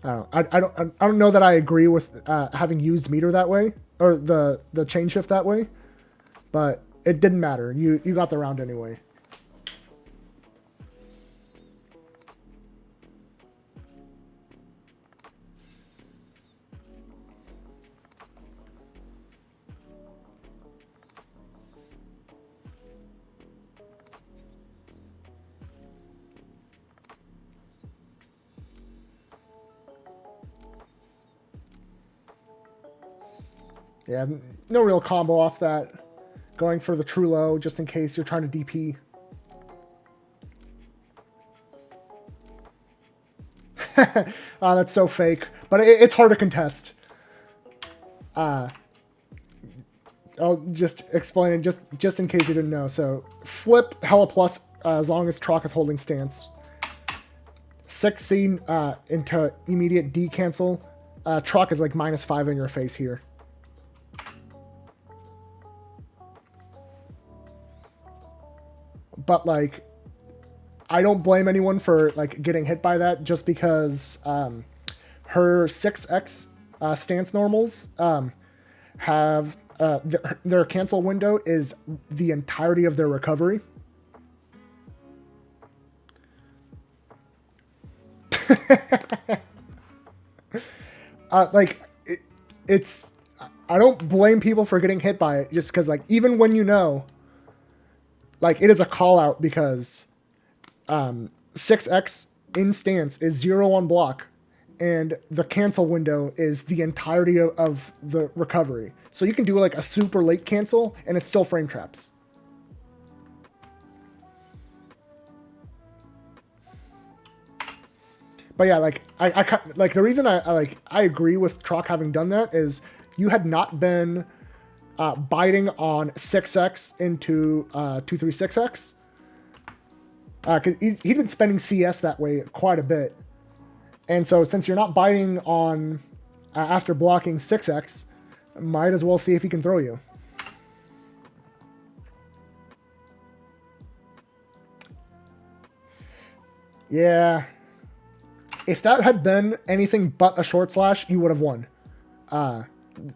I don't know that I agree with having used meter that way, or the chain shift that way, but it didn't matter. You got the round anyway. Yeah, no real combo off that. Going for the true low just in case you're trying to DP. Oh, that's so fake. But it's hard to contest. I'll just explain it just in case you didn't know. So flip Hella Plus as long as Troc is holding stance. 6C into immediate D cancel. Troc is like -5 in your face here. But, like, I don't blame anyone for, like, getting hit by that just because her 6X stance normals have... their cancel window is the entirety of their recovery. It's... I don't blame people for getting hit by it just because, like, even when you know... Like, it is a call-out because 6X in stance is 0 on block, and the cancel window is the entirety of the recovery. So you can do, like, a super late cancel, and it's still frame traps. But yeah, like, I like, the reason I agree with Troc having done that is you had not been... biting on 6X into 236X. Because he'd been spending CS that way quite a bit. And so since you're not biting on after blocking 6X, might as well see if he can throw you. Yeah. If that had been anything but a short slash, you would have won.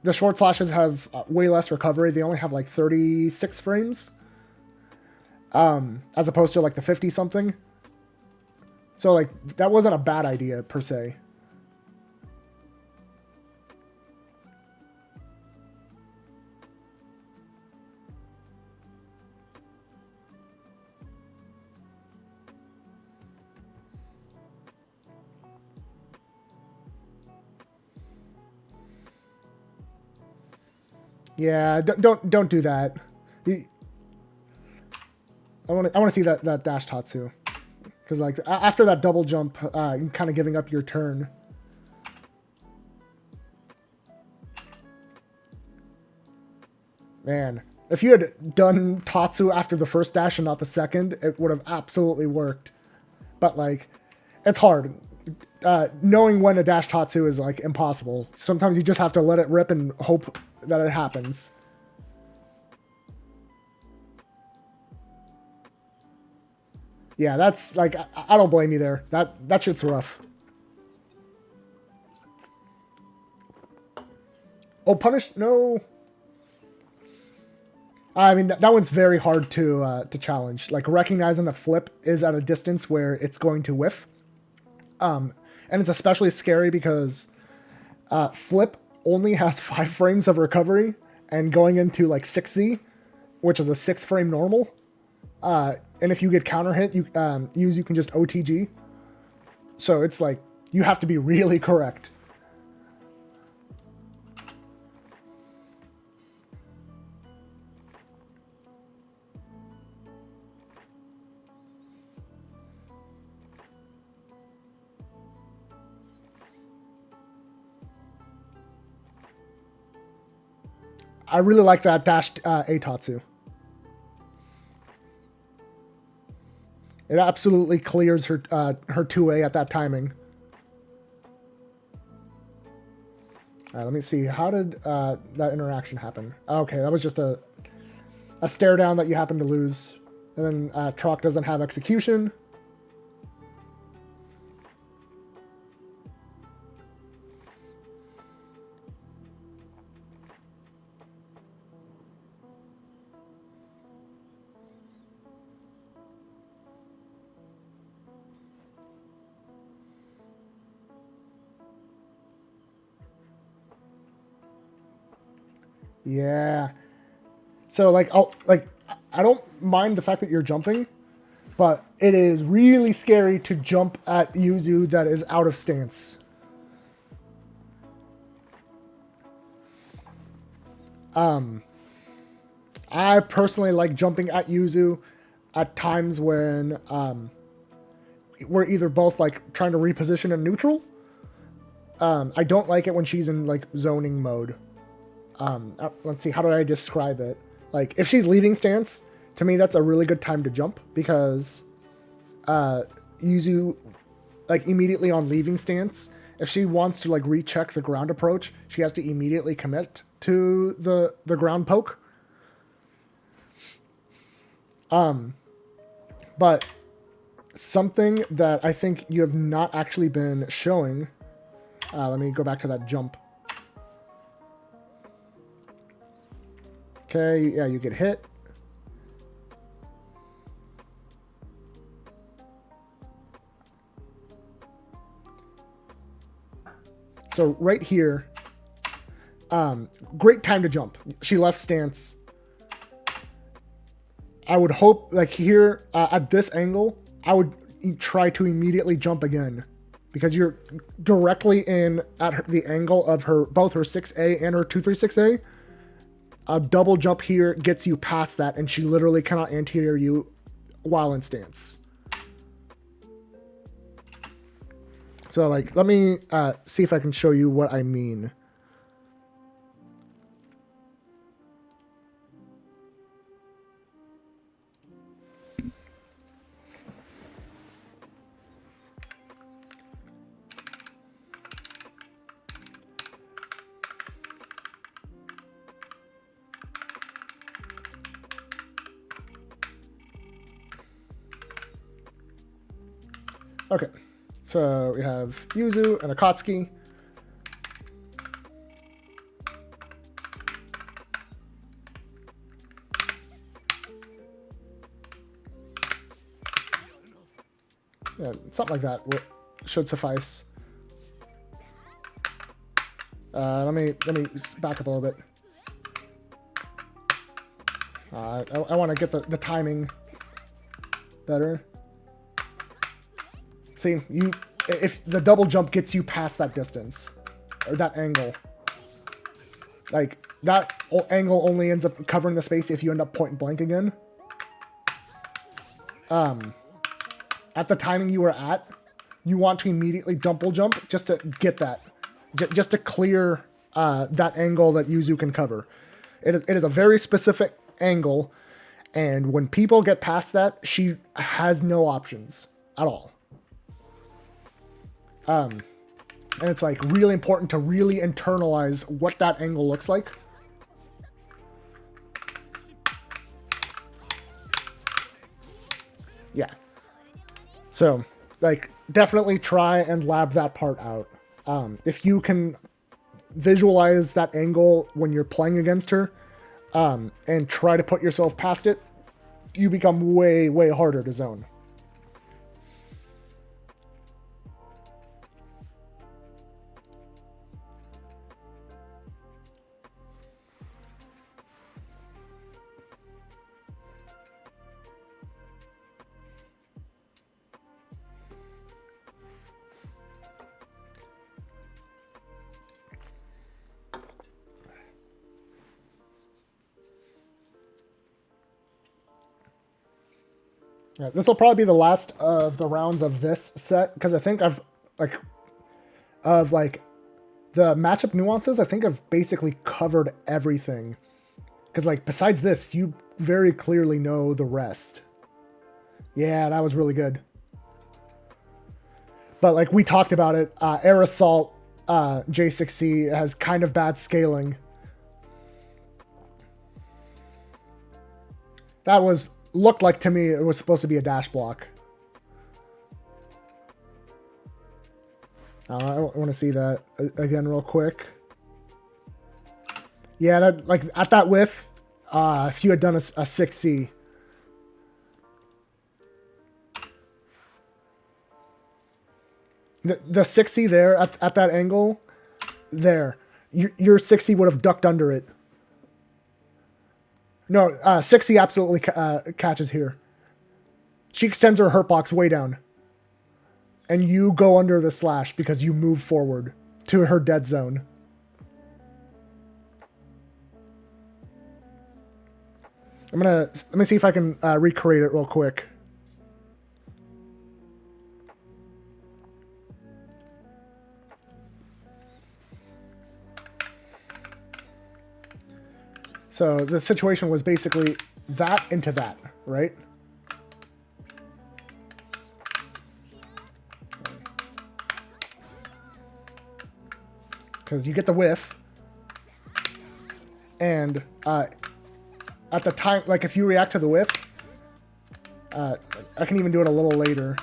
The short slashes have way less recovery. They only have like 36 frames, as opposed to like the 50 something. So like that wasn't a bad idea per se. Yeah, don't do that. I want to see that dash Tatsu, because like after that double jump, you're kind of giving up your turn. Man, if you had done Tatsu after the first dash and not the second, it would have absolutely worked. But like, it's hard. Knowing when a dash Tatsu is like impossible. Sometimes you just have to let it rip and hope that it happens. Yeah, that's like, I don't blame you there. That shit's rough. Oh, punish? No. I mean, that one's very hard to challenge. Like, recognizing the flip is at a distance where it's going to whiff. And it's especially scary because flip only has 5 frames of recovery, and going into like 6Z, which is a 6 frame normal. And if you get counter hit, you can just OTG. So it's like, you have to be really correct. I really like that dashed Eitatsu. It absolutely clears her her 2A at that timing. All right, let me see. How did that interaction happen? Okay, that was just a stare down that you happen to lose. And then Troc doesn't have execution. Yeah. So like I don't mind the fact that you're jumping, but it is really scary to jump at Yuzu that is out of stance. I personally like jumping at Yuzu at times when we're either both like trying to reposition in neutral. I don't like it when she's in like zoning mode. Let's see, how do I describe it? Like, if she's leaving stance, to me that's a really good time to jump, because Yuzu, like, immediately on leaving stance, if she wants to like recheck the ground approach, she has to immediately commit to the ground poke. But something that I think you have not actually been showing, let me go back to that jump. Okay, yeah, you get hit. So right here, great time to jump. She left stance. I would hope, like here, at this angle, I would try to immediately jump again, because you're directly in at the angle of her, both her 6A and her 236A. A double jump here gets you past that, and she literally cannot anti-air you while in stance. So, like, let me see if I can show you what I mean. Okay, so we have Yuzu and Akatsuki. Something like that should suffice. Let me back up a little bit. I want to get the timing better. See, if the double jump gets you past that distance, or that angle, like, that angle only ends up covering the space if you end up point blank again. At the timing you were at, you want to immediately double jump just to get that. Just to clear that angle that Yuzu can cover. It is a very specific angle, and when people get past that, she has no options at all. And it's like really important to really internalize what that angle looks like. Yeah. So, like, definitely try and lab that part out. If you can visualize that angle when you're playing against her, and try to put yourself past it, you become way, way harder to zone. Yeah, this will probably be the last of the rounds of this set, because I think I've, the matchup nuances, I think I've basically covered everything. Because, like, besides this, you very clearly know the rest. Yeah, that was really good. But, like, we talked about it, Air Assault J6C has kind of bad scaling. That looked like to me it was supposed to be a dash block. I want to see that again real quick. Yeah, that, like, at that whiff, if you had done a 6C. The 6C there at that angle, there, your 6C would have ducked under it. No, 6C absolutely catches here. She extends her hurt box way down. And you go under the slash because you move forward to her dead zone. Let me see if I can recreate it real quick. So the situation was basically that into that, right? Because you get the whiff, and at the time, like, if you react to the whiff, I can even do it a little later.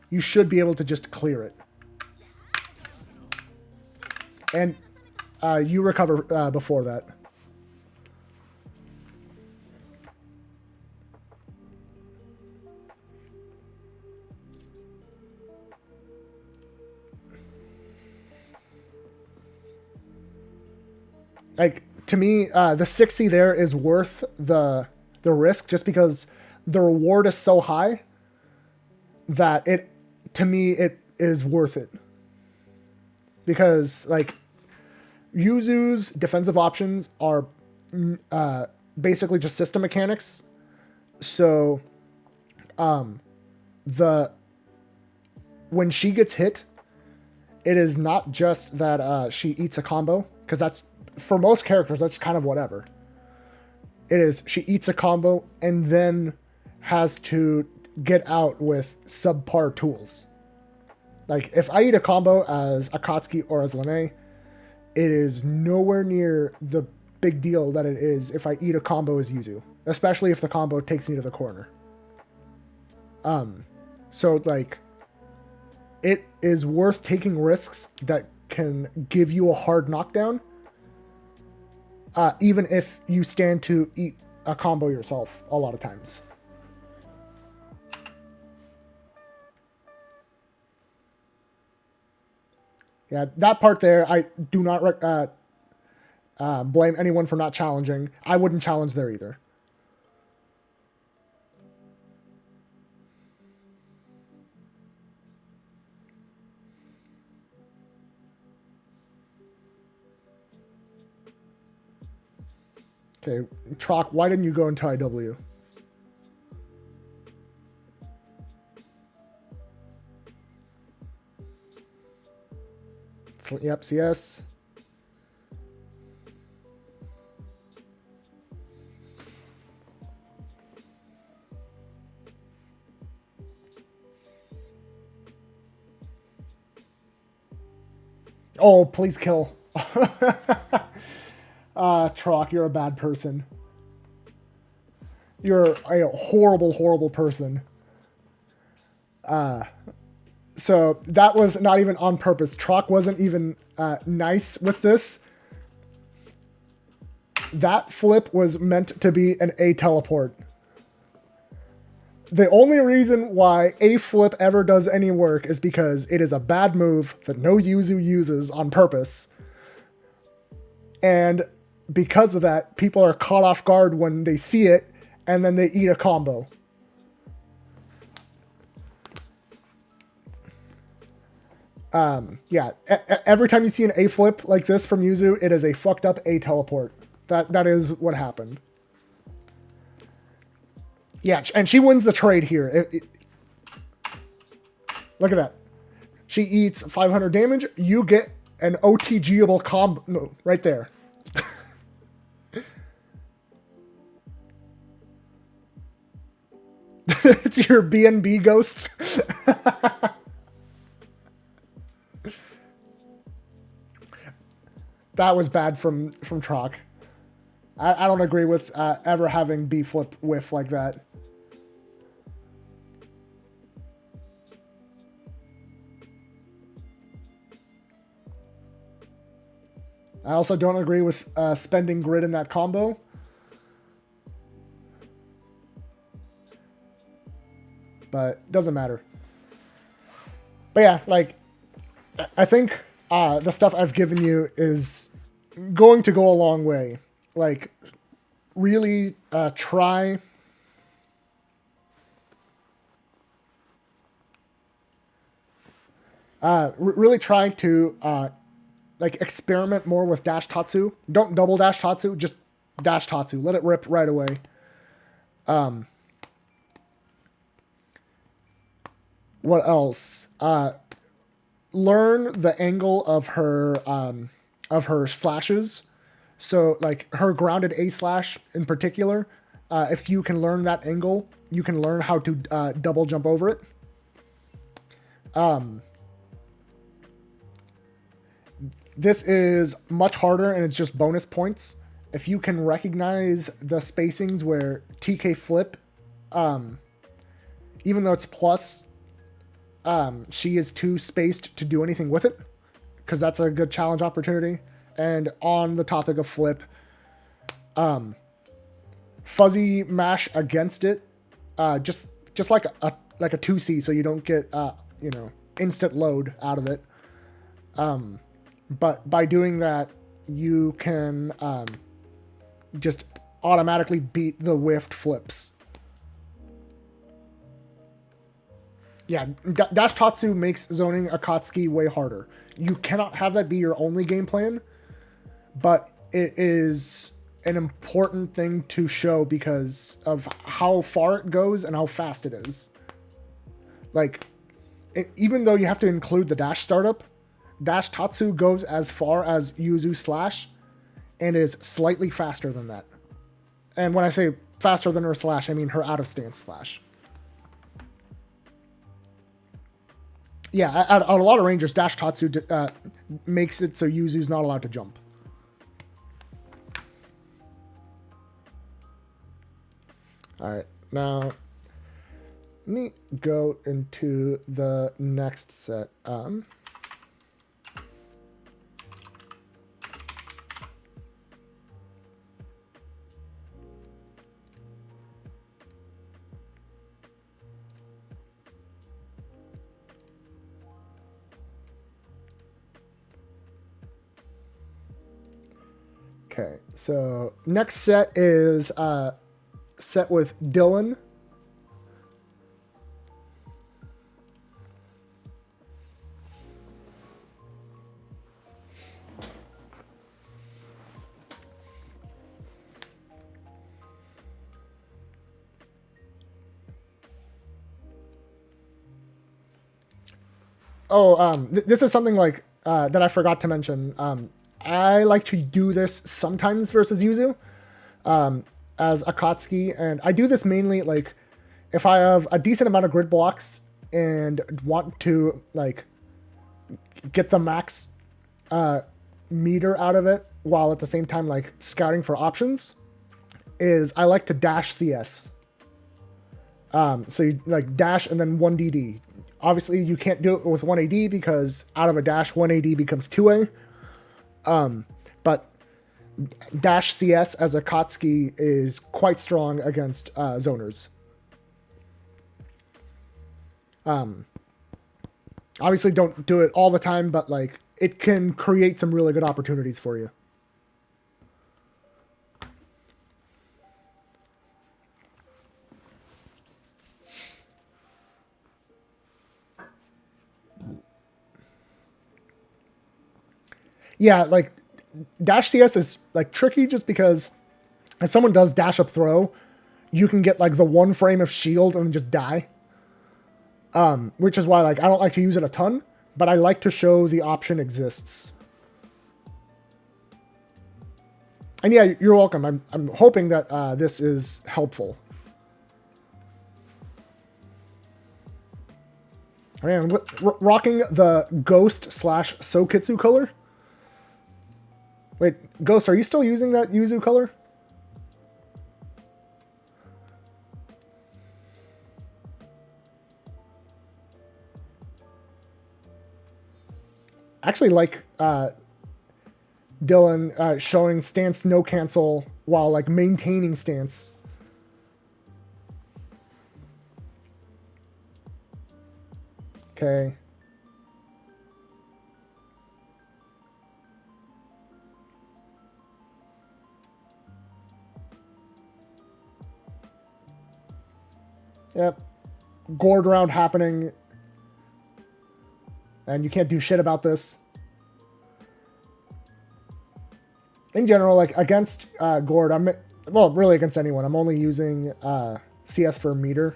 You should be able to just clear it. And you recover before that. Like, to me, the 60 there is worth the risk, just because the reward is so high that to me, it is worth it. Because, like, Yuzu's defensive options are basically just system mechanics. So, when she gets hit, it is not just that she eats a combo, because that's, for most characters, that's kind of whatever. It is, she eats a combo and then has to get out with subpar tools. Like, if I eat a combo as Akatsuki or as Lene, it is nowhere near the big deal that it is if I eat a combo as Yuzu, especially if the combo takes me to the corner. So, like, it is worth taking risks that can give you a hard knockdown, even if you stand to eat a combo yourself a lot of times. Yeah, that part there, I do not blame anyone for not challenging. I wouldn't challenge there either. Okay, Trock, why didn't you go into IW? Yep, CS. Oh, please kill. Trock, you're a bad person. You're a horrible, horrible person. So that was not even on purpose. Trock wasn't even nice with this. That flip was meant to be an A teleport. The only reason why A flip ever does any work is because it is a bad move that no Yuzu uses on purpose. And because of that, people are caught off guard when they see it, and then they eat a combo. Yeah, every time you see an A flip like this from Yuzu, it is a fucked up A teleport. That is what happened. Yeah, and she wins the trade here. Look at that. She eats 500 damage. You get an OTGable combo right there. It's your BNB ghost. That was bad from Trock. I don't agree with ever having B flip whiff like that. I also don't agree with spending grid in that combo. But doesn't matter. But yeah, like, I think the stuff I've given you is going to go a long way. Like, really try... really try to like experiment more with dash Tatsu. Don't double dash Tatsu, just dash Tatsu. Let it rip right away. What else? Learn the angle of her slashes. So like her grounded A slash in particular, if you can learn that angle, you can learn how to double jump over it. This is much harder and it's just bonus points. If you can recognize the spacings where TK flip, even though it's plus, she is too spaced to do anything with it, because that's a good challenge opportunity. And on the topic of flip, fuzzy mash against it, just like a 2C, so you don't get instant load out of it. But by doing that, you can just automatically beat the whiffed flips. Yeah, Dash Tatsu makes zoning Akatsuki way harder. You cannot have that be your only game plan, but it is an important thing to show because of how far it goes and how fast it is. Like, even though you have to include the dash startup, Dash Tatsu goes as far as Yuzu slash and is slightly faster than that. And when I say faster than her slash, I mean her out of stance slash. Yeah, at a lot of rangers, Dash Tatsu makes it so Yuzu's not allowed to jump. Alright, now let me go into the next set. Okay, so next set is set with Dylan. Oh, this is something like that I forgot to mention. I like to do this sometimes versus Yuzu as Akatsuki, and I do this mainly like if I have a decent amount of grid blocks and want to like get the max meter out of it while at the same time like scouting for options. Is I like to dash CS. So you like dash and then 1DD. Obviously, you can't do it with 1AD because out of a dash, 1AD becomes 2A. But dash CS as a Akatsuki is quite strong against zoners. Obviously, don't do it all the time, but like it can create some really good opportunities for you. Yeah, like dash CS is like tricky just because if someone does dash up throw, you can get like the one frame of shield and just die. Which is why like I don't like to use it a ton, but I like to show the option exists. And yeah, you're welcome. I'm hoping that this is helpful. I am rocking the Ghost / Sokitsu color. Wait, Ghost, are you still using that Yuzu color? Actually, like Dylan showing stance no cancel while like maintaining stance. Okay. Yep. Gourd round happening. And you can't do shit about this. In general, like against Gourd, well, really against anyone, I'm only using CS for meter.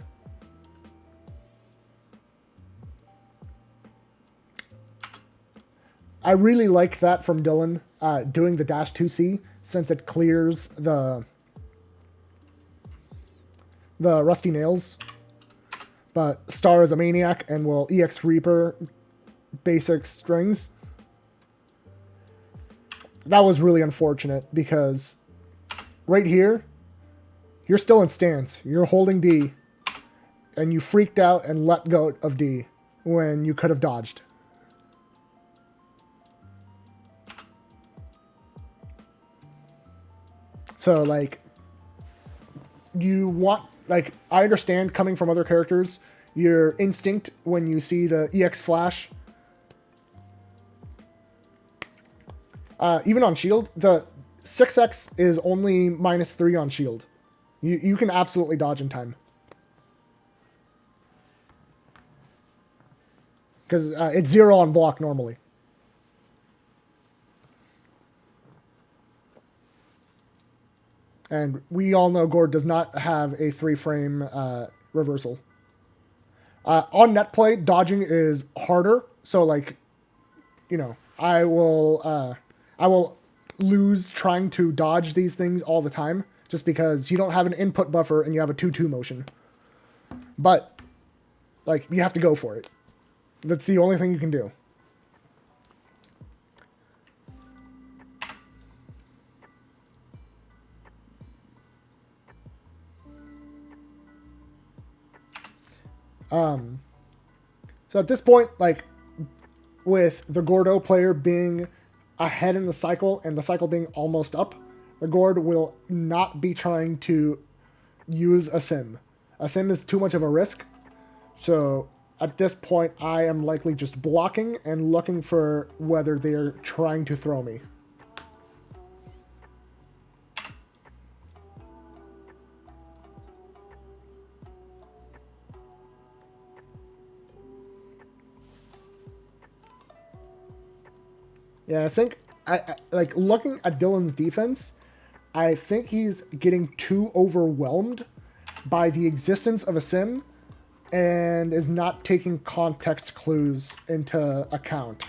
I really like that from Dylan, doing the dash 2C, since it clears the rusty nails. But Star is a maniac and will EX Reaper basic strings. That was really unfortunate because right here, you're still in stance. You're holding D, and you freaked out and let go of D when you could have dodged. So, like, you want, like, I understand coming from other characters, your instinct when you see the EX flash. Even on shield, the 6x is only -3 on shield. You can absolutely dodge in time. Because it's 0 on block normally. And we all know Gourd does not have a 3-frame reversal. On net play, dodging is harder. So, like, you know, I will lose trying to dodge these things all the time just because you don't have an input buffer and you have a 2-2 motion. But, like, you have to go for it. That's the only thing you can do. So at this point, like, with the Gordo player being ahead in the cycle and the cycle being almost up, the Gourd will not be trying to use a sim. A sim is too much of a risk. So at this point, I am likely just blocking and looking for whether they're trying to throw me. Yeah, I think like looking at Dylan's defense, I think he's getting too overwhelmed by the existence of a sim and is not taking context clues into account.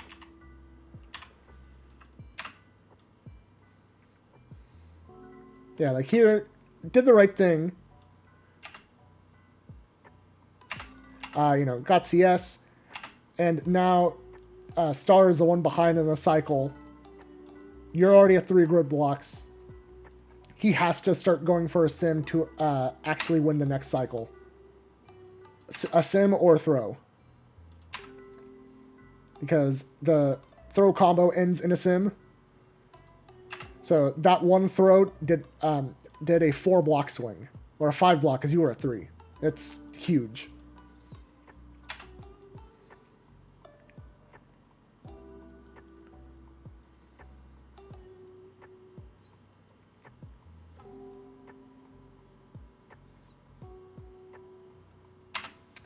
Yeah, like here, did the right thing. You know, got CS, and now Star is the one behind in the cycle. You're already at 3 grid blocks. He has to start going for a sim to actually win the next cycle. A sim or a throw. Because the throw combo ends in a sim. So that one throw did a 4-block swing. Or a 5-block because you were at 3. It's huge.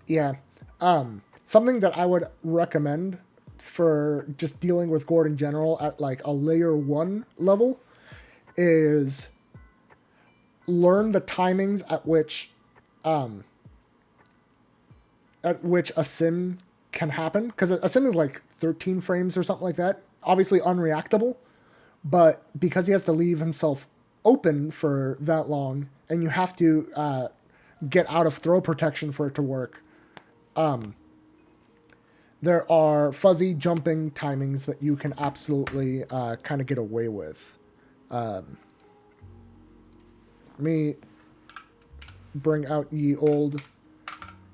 Yeah. Something that I would recommend for just dealing with Gord in general at like a layer 1 level is learn the timings at which a sim can happen. Because a sim is like 13 frames or something like that. Obviously unreactable. But because he has to leave himself open for that long, and you have to get out of throw protection for it to work, there are fuzzy jumping timings that you can absolutely kind of get away with. Let me bring out ye old...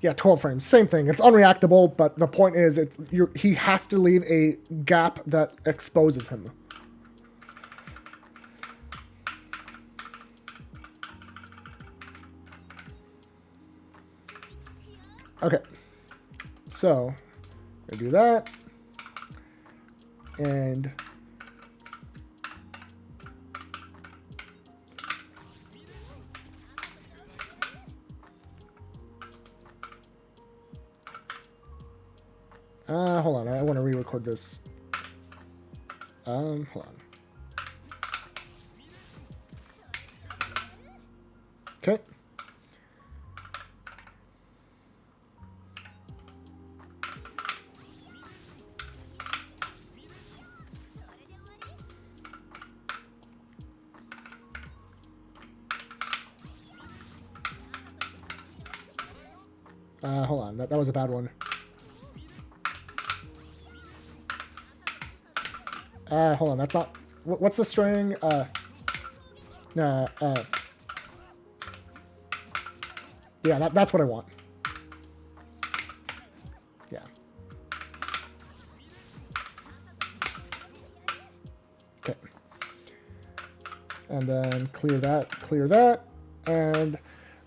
Yeah, 12 frames. Same thing. It's unreactable, but the point is he has to leave a gap that exposes him. Okay. So, I do that. And hold on, I want to re-record this. Hold on. Okay. Hold on, that was a bad one. Hold on, that's not... What's the string? Yeah, that's what I want. Yeah. Okay. And then clear that. And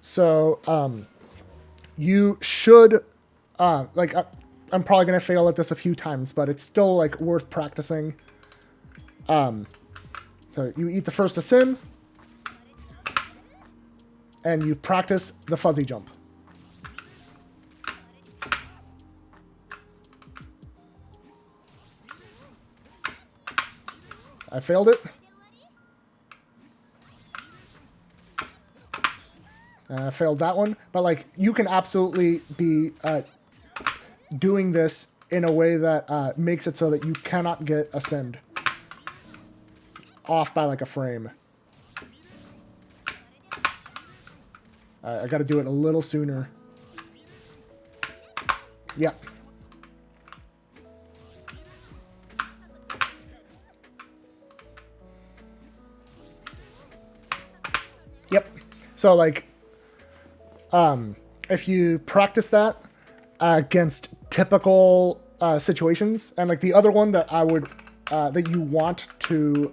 so, you should, like, I'm probably going to fail at this a few times, but it's still, like, worth practicing. So you eat the first sim, and you practice the fuzzy jump. I failed it. I failed that one. But, like, you can absolutely be doing this in a way that makes it so that you cannot get a simmed off by, like, a frame. I got to do it a little sooner. Yep. Yep. So, like, if you practice that against typical situations, and like the other one that I would that you want to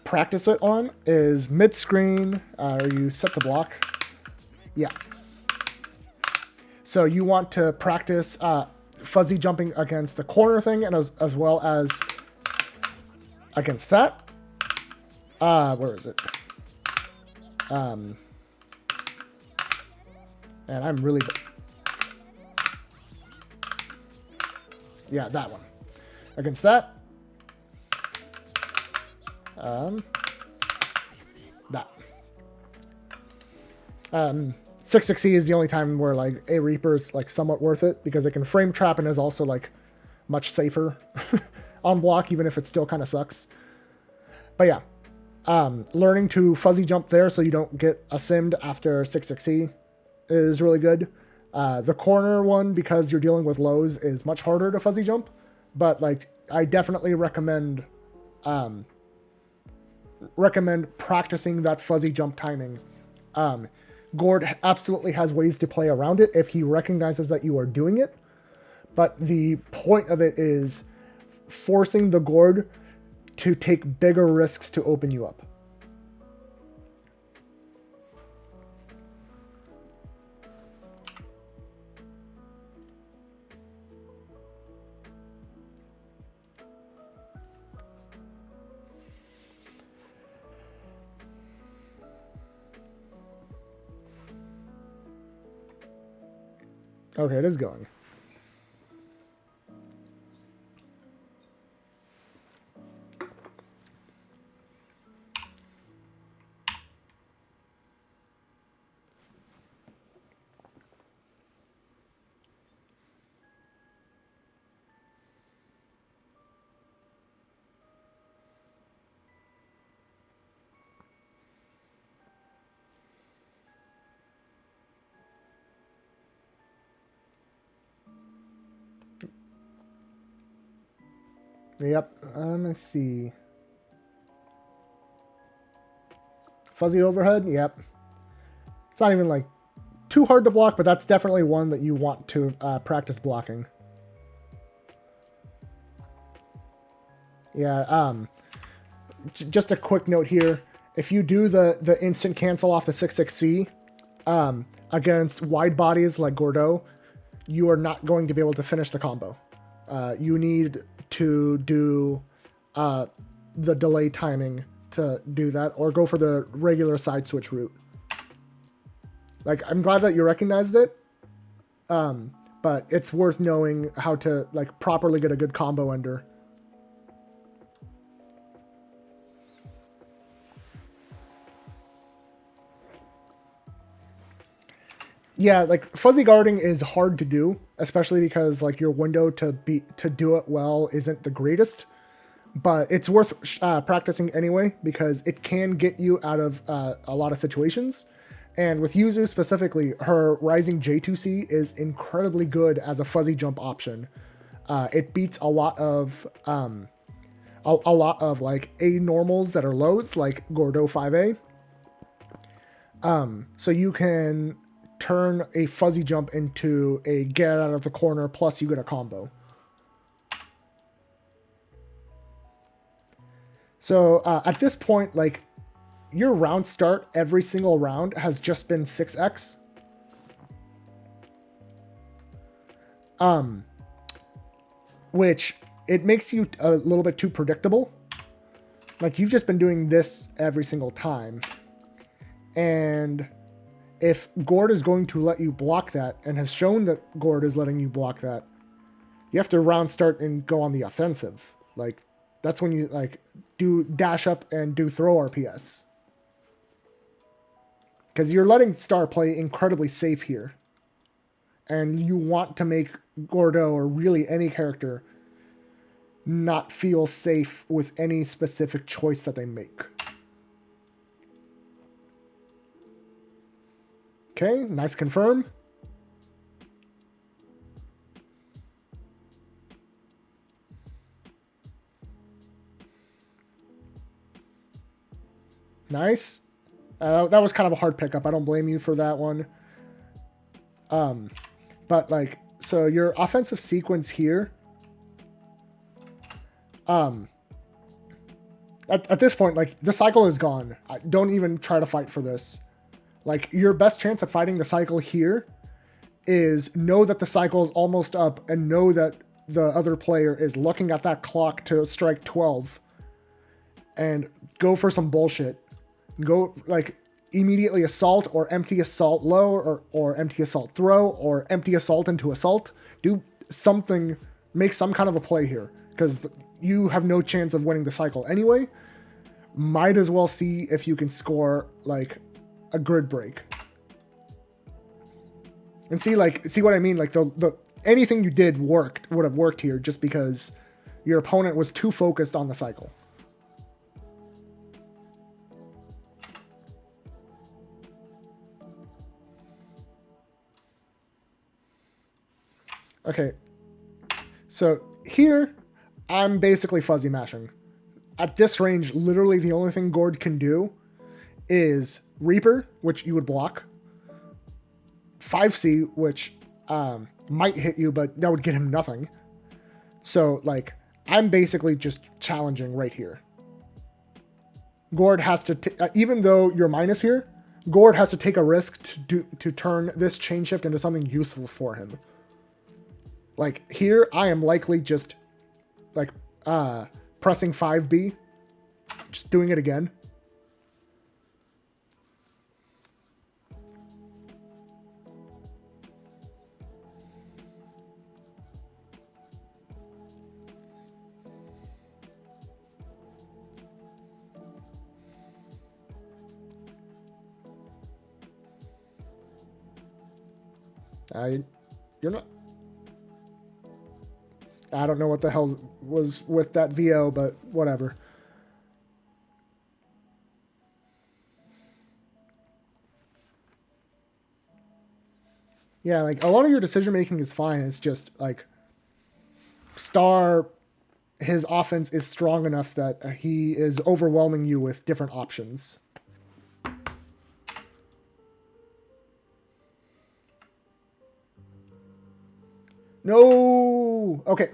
practice it on is mid-screen, or you set the block. Yeah. So you want to practice fuzzy jumping against the corner thing, and as well as against that. Where is it? And I'm really... Yeah, that one. against that. That. 6-6E is the only time where like a Reaper is like somewhat worth it because it can frame trap and is also like much safer on block, even if it still kind of sucks. But yeah, learning to fuzzy jump there so you don't get simmed after 6-6E is really good. The corner one, because you're dealing with lows, is much harder to fuzzy jump, but like I definitely recommend practicing that fuzzy jump timing. Gord absolutely has ways to play around it if he recognizes that you are doing it, but the point of it is forcing the Gord to take bigger risks to open you up. Okay, it is going. Yep, let's see. Fuzzy overhead, yep. It's not even like too hard to block, but that's definitely one that you want to practice blocking. Yeah, just a quick note here. If you do the instant cancel off the 6-6C against wide bodies like Gordeau, you are not going to be able to finish the combo. You need to do the delay timing to do that, or go for the regular side switch route. Like, I'm glad that you recognized it, but it's worth knowing how to like properly get a good combo ender. Yeah, like fuzzy guarding is hard to do, especially because like your window to do it well isn't the greatest, but it's worth practicing anyway because it can get you out of a lot of situations. And with Yuzu specifically, her rising J2C is incredibly good as a fuzzy jump option. It beats a lot of like A normals that are lows, like Gordeau 5A. So you can turn a fuzzy jump into a get out of the corner, plus you get a combo. So at this point, like, your round start every single round has just been 6x. Which it makes you a little bit too predictable. Like, you've just been doing this every single time. And if Gord is going to let you block that, and has shown that Gord is letting you block that, you have to round start and go on the offensive. Like, that's when you like do dash up and do throw RPS. Because you're letting Star play incredibly safe here. And you want to make Gordeau, or really any character, not feel safe with any specific choice that they make. Okay, nice confirm. Nice. That was kind of a hard pickup. I don't blame you for that one. But like, so your offensive sequence here, at this point, like, the cycle is gone. Don't even try to fight for this. Like, your best chance of fighting the cycle here is know that the cycle is almost up and know that the other player is looking at that clock to strike 12 and go for some bullshit. Go, like, immediately assault or empty assault low or empty assault throw or empty assault into assault. Do something, make some kind of a play here. because you have no chance of winning the cycle anyway. Might as well see if you can score like a grid break. And see what I mean? Like the anything you did would have worked here just because your opponent was too focused on the cycle. Okay, so here, I'm basically fuzzy mashing. At this range, literally the only thing Gord can do is Reaper, which you would block, 5C, which might hit you, but that would get him nothing. So, like, I'm basically just challenging right here. Gord has to, even though you're minus here, Gord has to take a risk to turn this chain shift into something useful for him. Like, here, I am likely just, like, pressing 5B. Just doing it again. You're not... I don't know what the hell was with that VO, but whatever. Yeah, like, a lot of your decision making is fine. It's just, like, Star, his offense is strong enough that he is overwhelming you with different options. No! Okay.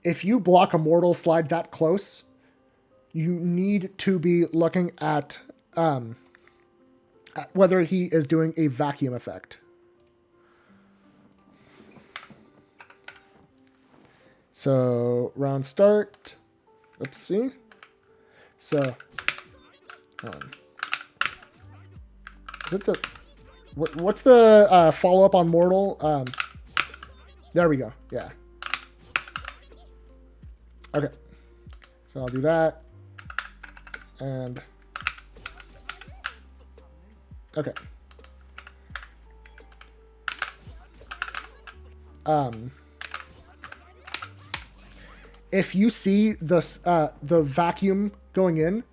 If you block a mortal slide that close, you need to be looking at whether he is doing a vacuum effect. So, round start. Oopsie. So, is it the... What's the follow-up on Mortal? There we go. Yeah. Okay. So I'll do that. And... okay. If you see the vacuum going in,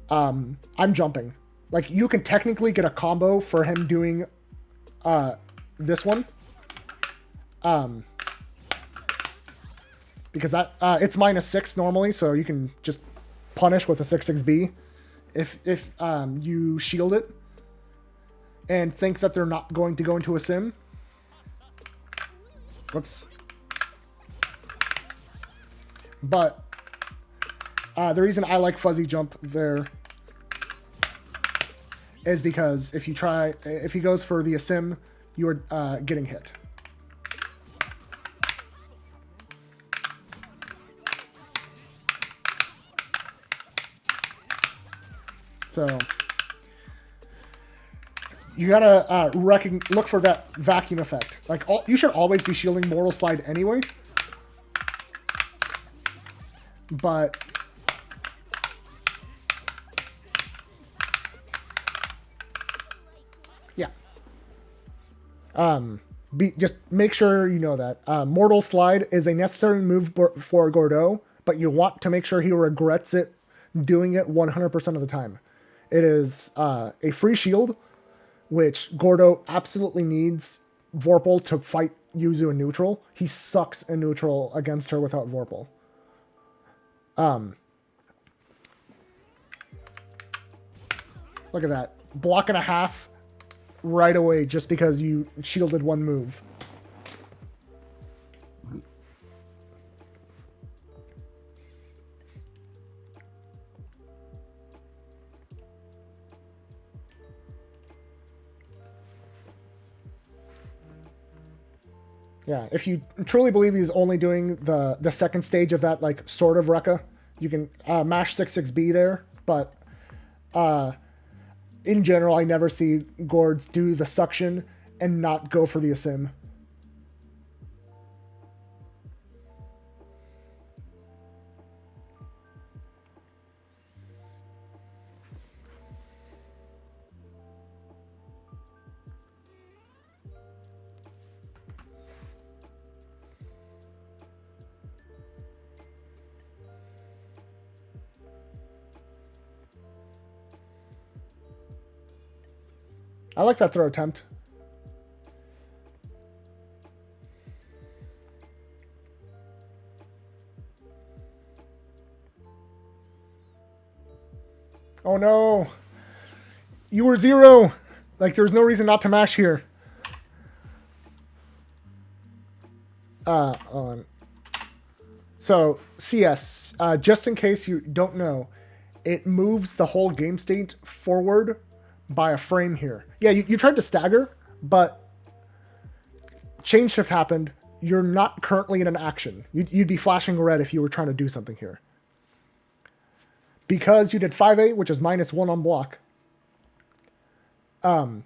I'm jumping. Like, you can technically get a combo for him doing this one. Because that it's -6 normally, so you can just punish with a 6/6B if you shield it and think that they're not going to go into a sim. Whoops. But the reason I like fuzzy jump there is because if he goes for the asim, you are getting hit. So you gotta look for that vacuum effect. Like, you should always be shielding Mortal Slide anyway. But yeah. Just make sure you know that. Mortal Slide is a necessary move for Gordeau, but you want to make sure he regrets it doing it 100% of the time. It is a free shield, which Gordeau absolutely needs Vorpal to fight Yuzu in neutral. He sucks in neutral against her without Vorpal. Look at that. Block and a half right away just because you shielded one move. Yeah, if you truly believe he's only doing the second stage of that, like, sort of Rekka, you can mash 6/6B there, but in general, I never see Gords do the suction and not go for the Asim. I like that throw attempt. Oh no. You were 0. Like, there's no reason not to mash here. On. So, CS, just in case you don't know, it moves the whole game state forward by a frame here. Yeah, you tried to stagger, but chain shift happened. You're not currently in an action. You'd be flashing red if you were trying to do something here. Because you did 5A, which is -1 on block. And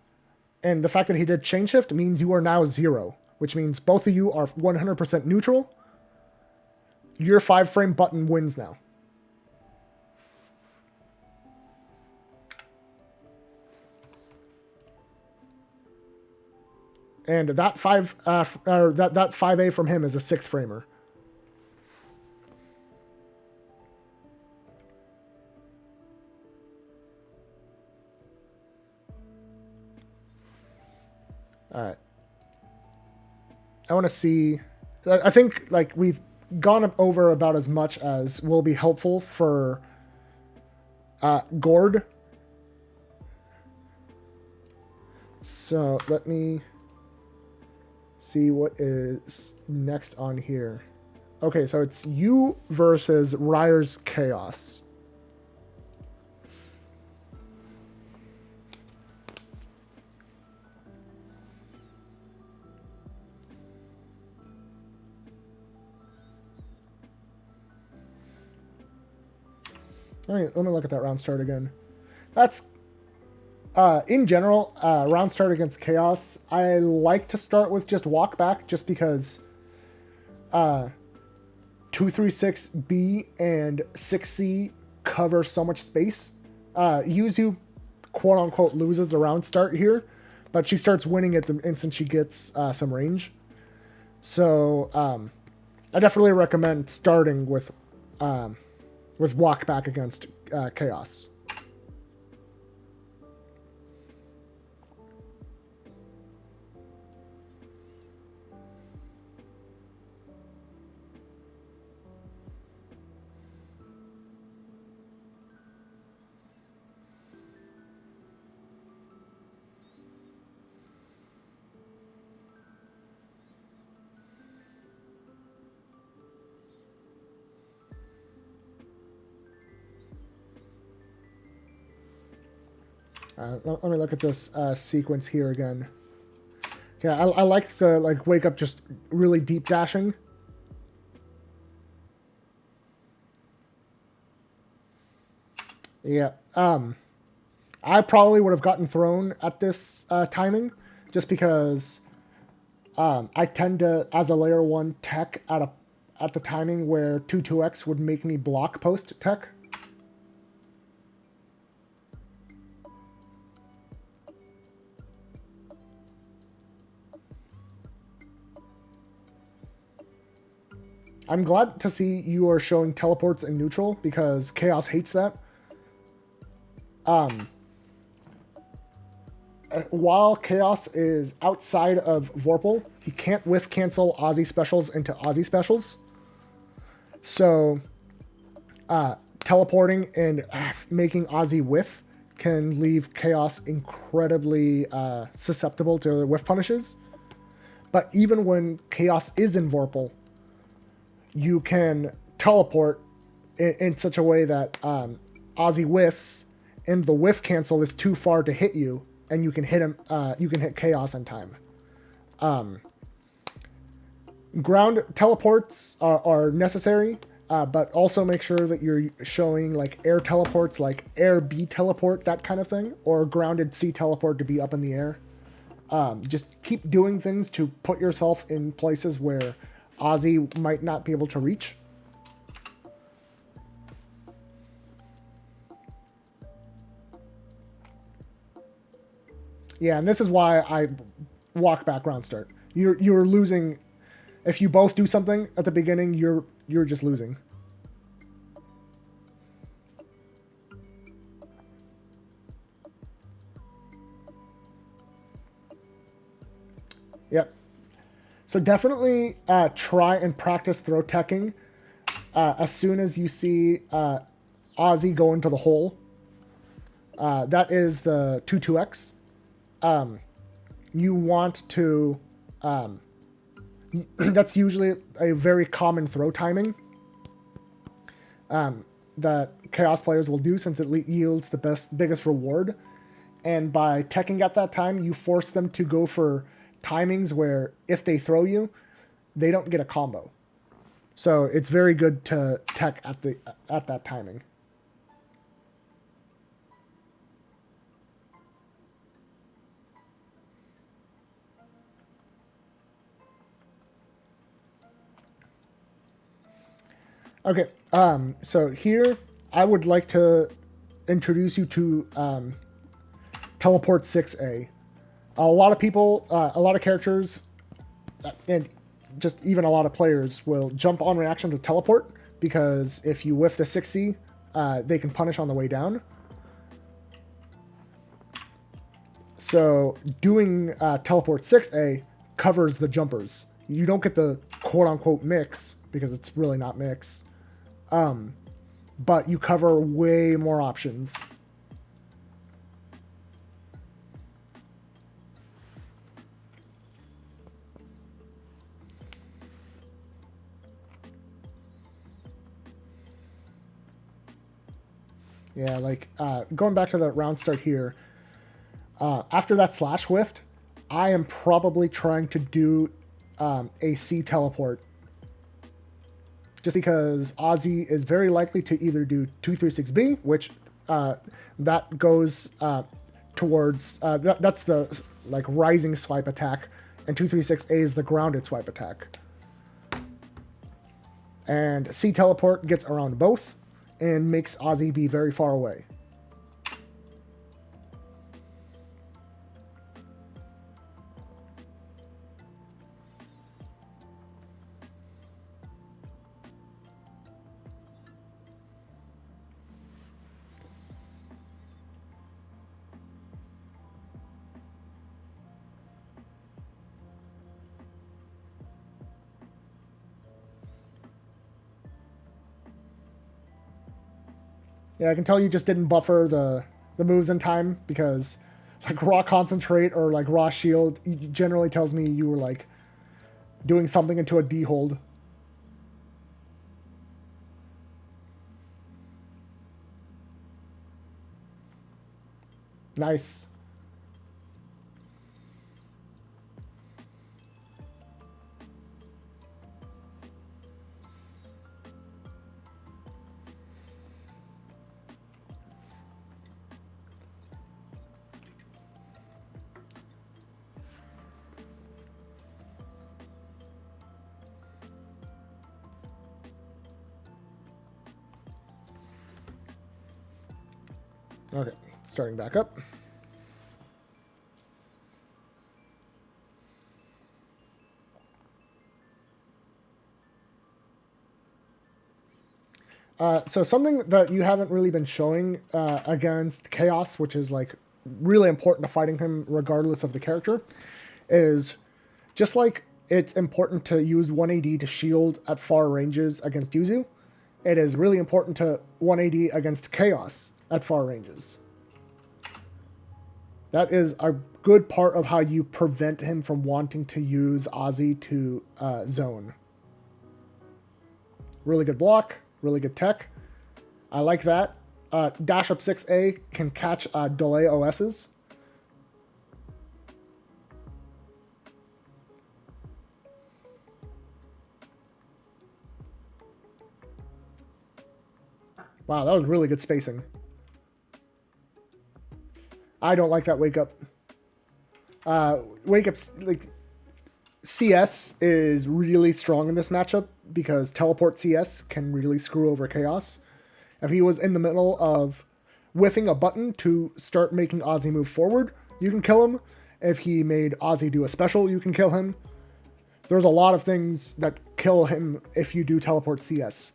the fact that he did chain shift means you are now 0, which means both of you are 100% neutral. Your 5-frame button wins now. And that 5A from him is a 6-framer. All right. I want to see. I think like we've gone over about as much as will be helpful for Gord. So let me see what is next on here. Okay, so it's you versus Ryer's Chaos. All right, let me look at that round start again. That's, in general, round start against Chaos, I like to start with just walk back just because 236B and 6C cover so much space. Yuzu, quote unquote, loses the round start here, but she starts winning at the instant she gets some range. So I definitely recommend starting with walk back against Chaos. Let me look at this sequence here again. Yeah, I like the wake up just really deep dashing. Yeah. I probably would have gotten thrown at this timing just because I tend to, as a layer 1 tech, at the timing where 2-2x would make me block post tech. I'm glad to see you are showing teleports in neutral because Chaos hates that. While Chaos is outside of Vorpal, he can't whiff cancel Aussie specials into Aussie specials. So teleporting and making Aussie whiff can leave Chaos incredibly susceptible to whiff punishes. But even when Chaos is in Vorpal, you can teleport in such a way that Aussie whiffs and the whiff cancel is too far to hit you, and you can hit him. You can hit Chaos in time. Ground teleports are necessary, but also make sure that you're showing like air teleports, like air B teleport, that kind of thing, or grounded C teleport to be up in the air. Just keep doing things to put yourself in places where Aussie might not be able to reach. Yeah, and this is why I walk back round start. You're losing. If you both do something at the beginning, you're just losing. Yep. So definitely try and practice throw teching as soon as you see Ozzy go into the hole. That is the 2-2x. You want to... that's usually a very common throw timing that Chaos players will do since it yields the biggest reward. And by teching at that time, you force them to go for timings where if they throw you, they don't get a combo. So it's very good to tech at that timing. Okay, so here I would like to introduce you to Teleport 6A. A lot of people, a lot of characters, and just even a lot of players will jump on reaction to Teleport because if you whiff the 6C, they can punish on the way down. So doing Teleport 6A covers the jumpers. You don't get the quote-unquote mix because it's really not mix. But you cover way more options. Yeah, like going back to the round start here, after that slash whiff, I am probably trying to do a C teleport. Just because Ozzy is very likely to either do 236B, which that goes towards, that's the like rising swipe attack, and 236A is the grounded swipe attack. And C teleport gets around both and makes Ozzy be very far away. Yeah, I can tell you just didn't buffer the moves in time because like raw concentrate or like raw shield generally tells me you were like doing something into a D hold. Nice. Okay, starting back up. So something that you haven't really been showing against Chaos, which is like really important to fighting him regardless of the character, is just like it's important to use 1AD to shield at far ranges against Yuzu, it is really important to 1AD against Chaos at far ranges. That is a good part of how you prevent him from wanting to use Ozzy to zone. Really good block, really good tech. I like that. Dash up 6A can catch delay OSs. Wow, that was really good spacing. I don't like that wake up. Wake up's like CS is really strong in this matchup because teleport CS can really screw over Chaos. If he was in the middle of whiffing a button to start making Ozzy move forward, you can kill him. If he made Ozzy do a special, you can kill him. There's a lot of things that kill him if you do teleport CS.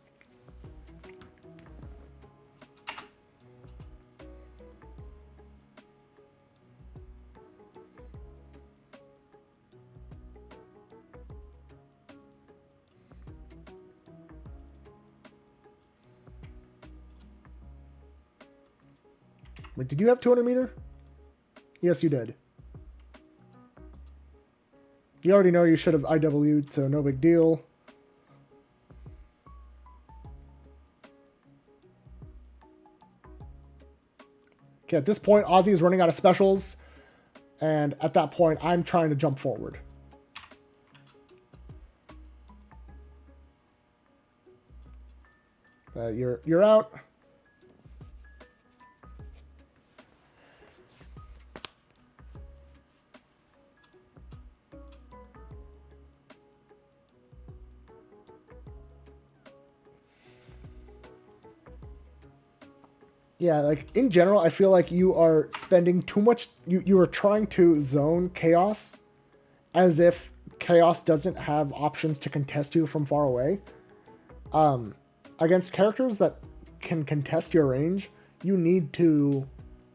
Wait, did you have 200 meter? Yes, you did. You already know you should have IW'd, so no big deal. Okay, at this point, Ozzy is running out of specials. And at that point, I'm trying to jump forward. You're out. Yeah, like in general, I feel like you are spending too much. You are trying to zone chaos as if chaos doesn't have options to contest you from far away. Against characters that can contest your range, you need to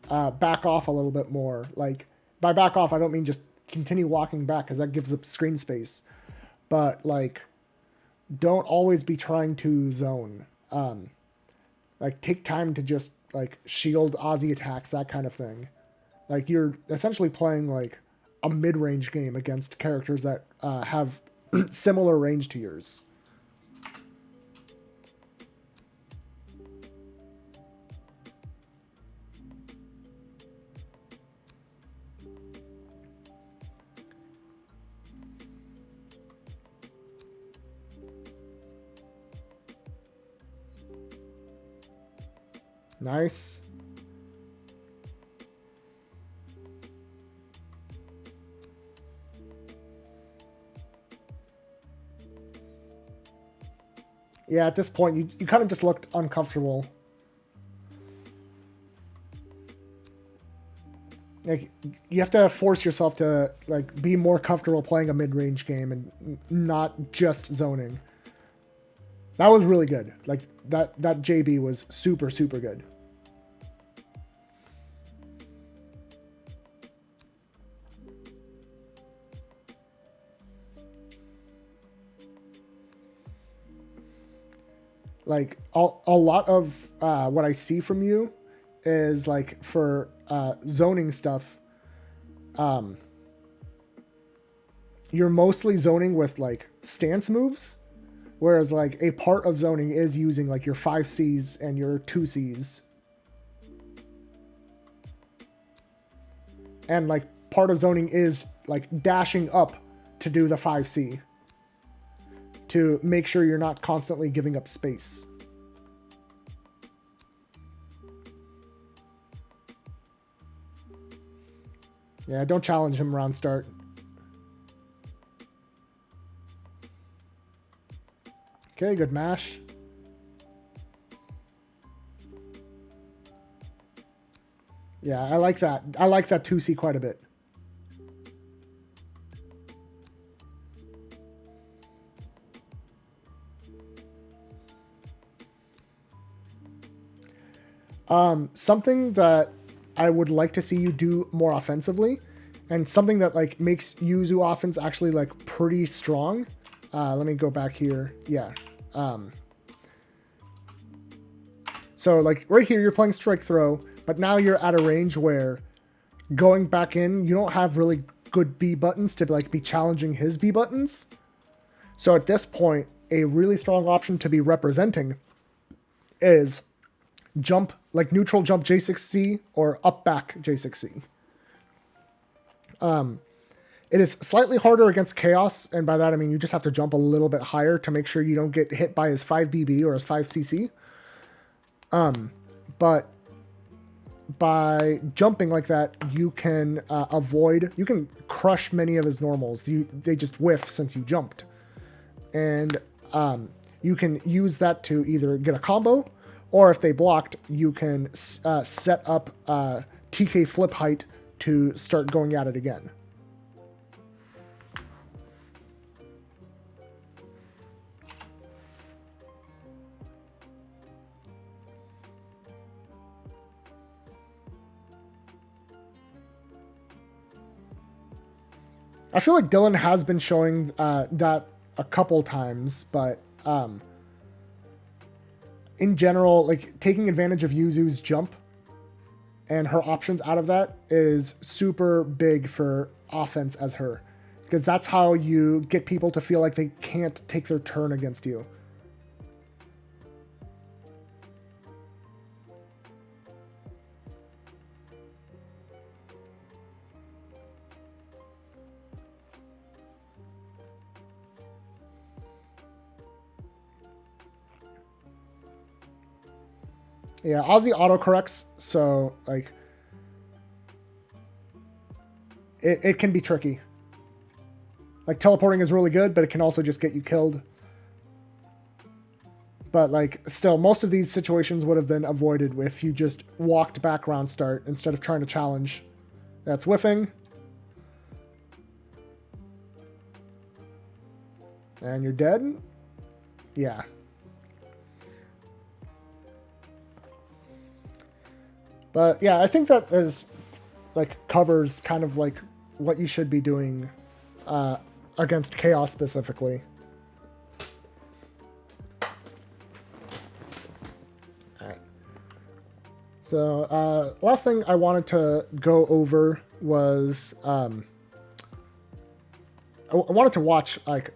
back off a little bit more. Like, by back off, I don't mean just continue walking back, because that gives up screen space. But, like, don't always be trying to zone. Like, take time to just, like, shield Ozzy attacks, that kind of thing. Like, you're essentially playing, like, a mid-range game against characters that have similar range to yours. Nice. Yeah, at this point, you kind of just looked uncomfortable. Like, you have to force yourself to, like, be more comfortable playing a mid-range game and not just zoning. That was really good. Like, that JB was super, super good. Like, a lot of what I see from you is, like, for zoning stuff, you're mostly zoning with, like, stance moves, whereas, like, a part of zoning is using, like, your 5Cs and your 2Cs. And, like, part of zoning is, like, dashing up to do the 5C. To make sure you're not constantly giving up space. Yeah, don't challenge him round start. Okay, good mash. Yeah, I like that. I like that 2C quite a bit. Something that I would like to see you do more offensively, and something that, like, makes Yuzu offense actually, like, pretty strong. Let me go back here. Yeah. So, like, right here, you're playing strike throw, but now you're at a range where going back in, you don't have really good B buttons to, like, be challenging his B buttons. So at this point, a really strong option to be representing is jump, like neutral jump J6C or up back J6C. It is slightly harder against Chaos, and by that I mean you just have to jump a little bit higher to make sure you don't get hit by his 5BB or his 5CC. But by jumping like that, you can you can crush many of his normals. They just whiff since you jumped. And you can use that to either get a combo, or if they blocked, you can set up TK flip height to start going at it again. I feel like Dylan has been showing that a couple times, but in general, like taking advantage of Yuzu's jump and her options out of that is super big for offense as her. Because that's how you get people to feel like they can't take their turn against you. Yeah, Aussie autocorrects, so, like, it can be tricky. Like, teleporting is really good, but it can also just get you killed. But, like, still, most of these situations would have been avoided if you just walked back round start instead of trying to challenge. That's whiffing. And you're dead? Yeah. But yeah, I think that is like covers kind of like what you should be doing against Chaos specifically. Alright. So last thing I wanted to go over was I wanted to watch like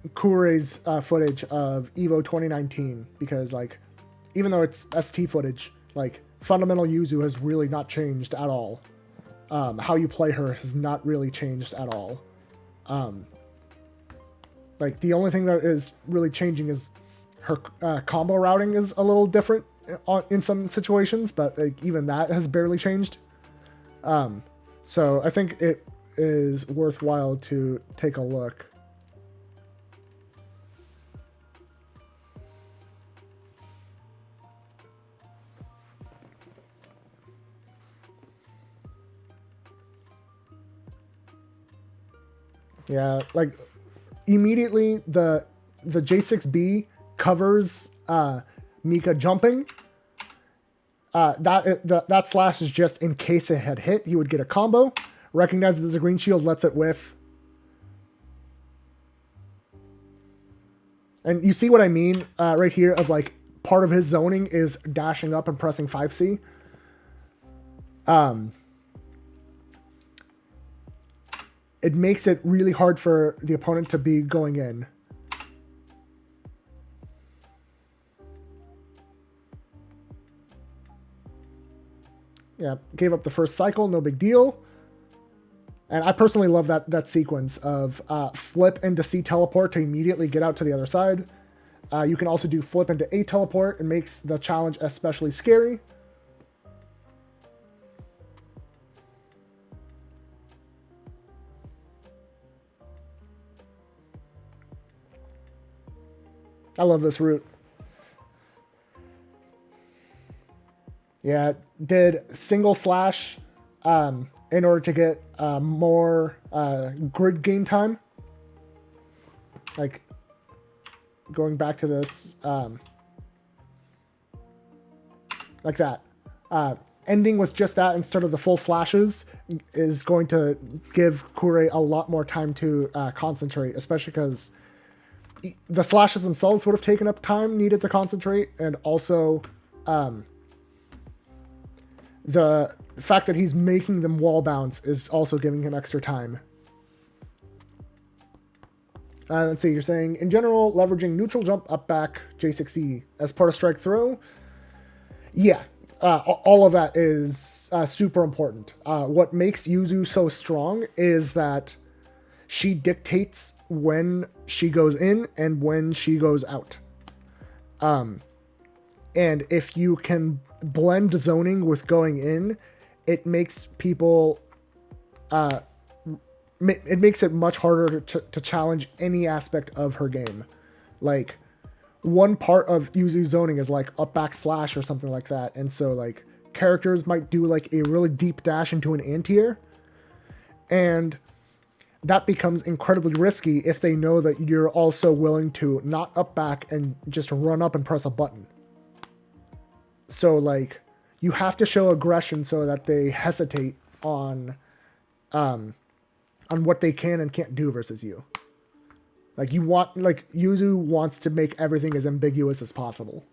Kurei's footage of EVO 2019 because like even though it's ST footage, like fundamental Yuzu has really not changed at all. How you play her has not really changed at all. Like the only thing that is really changing is her combo routing is a little different in some situations, but like even that has barely changed. So I think it is worthwhile to take a look. Yeah, like immediately the J6B covers Mika jumping. That slash is just in case it had hit, he would get a combo. Recognizes there's a green shield, lets it whiff. And you see what I mean right here of like part of his zoning is dashing up and pressing 5C. It makes it really hard for the opponent to be going in. Yeah, gave up the first cycle, no big deal. And I personally love that sequence of flip into C teleport to immediately get out to the other side. You can also do flip into A teleport. It makes the challenge especially scary. I love this route. Yeah, did single slash in order to get more grid game time. Like going back to this, like that. Ending with just that instead of the full slashes is going to give Kurei a lot more time to concentrate, especially because the slashes themselves would have taken up time needed to concentrate, and also the fact that he's making them wall bounce is also giving him extra time. Let's see, you're saying, in general, leveraging neutral jump, up, back, J6E as part of strike throw. Yeah, all of that is super important. What makes Yuzu so strong is that she dictates when she goes in and when she goes out. And if you can blend zoning with going in, it makes people... it makes it much harder to challenge any aspect of her game. Like, one part of Yuzu zoning is like up back slash or something like that. And so like characters might do like a really deep dash into an anti-air, and that becomes incredibly risky if they know that you're also willing to not up back and just run up and press a button. So like you have to show aggression so that they hesitate on what they can and can't do versus you. Like Yuzu wants to make everything as ambiguous as possible.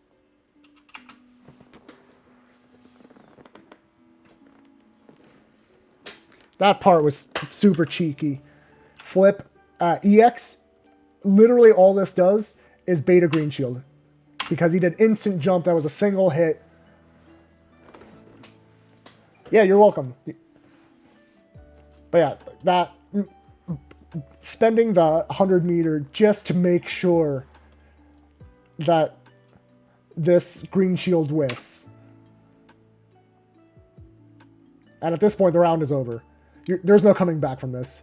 That part was super cheeky. Flip, EX, literally all this does is beta green shield. Because he did instant jump, that was a single hit. Yeah, you're welcome. But yeah, that spending the 100 meter just to make sure that this green shield whiffs. And at this point, the round is over. There's no coming back from this.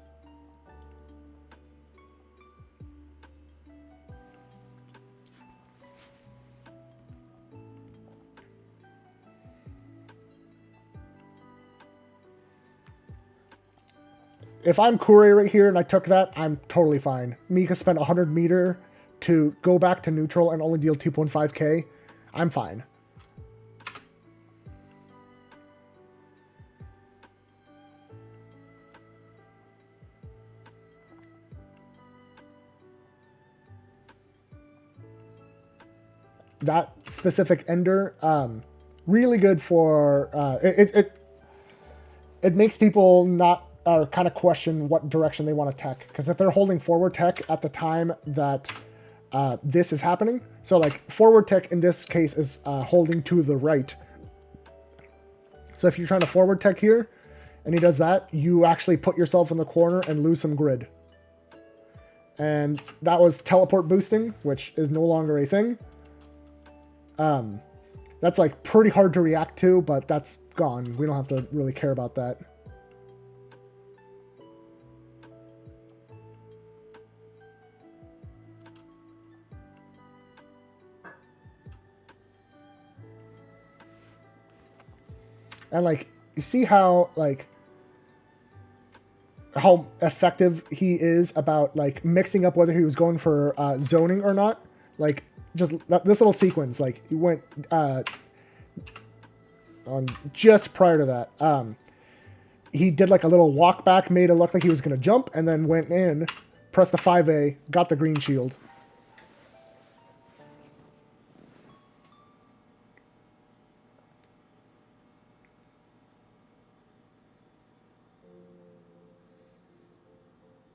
If I'm Kure right here and I took that, I'm totally fine. Mika spent 100 meter to go back to neutral and only deal 2.5k. I'm fine. That specific ender, really good for it makes people not kind of question what direction they want to tech, because if they're holding forward tech at the time that this is happening, so like forward tech in this case is holding to the right. So if you're trying to forward tech here and he does that, you actually put yourself in the corner and lose some grid. And that was teleport boosting, which is no longer a thing. That's like pretty hard to react to, but that's gone. We don't have to really care about that. And like, you see how like how effective he is about like mixing up whether he was going for zoning or not. Like just this little sequence, like he went on just prior to that. He did like a little walk back, made it look like he was going to jump, and then went in, pressed the 5A, got the green shield.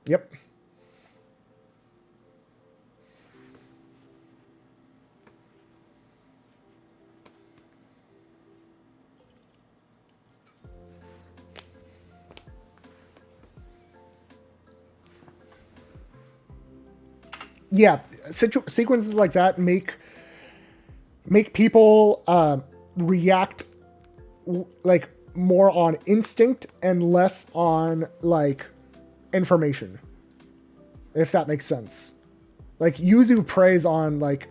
Yep. Yeah, sequences like that make people react like more on instinct and less on like information, if that makes sense. Like Yuzu preys on like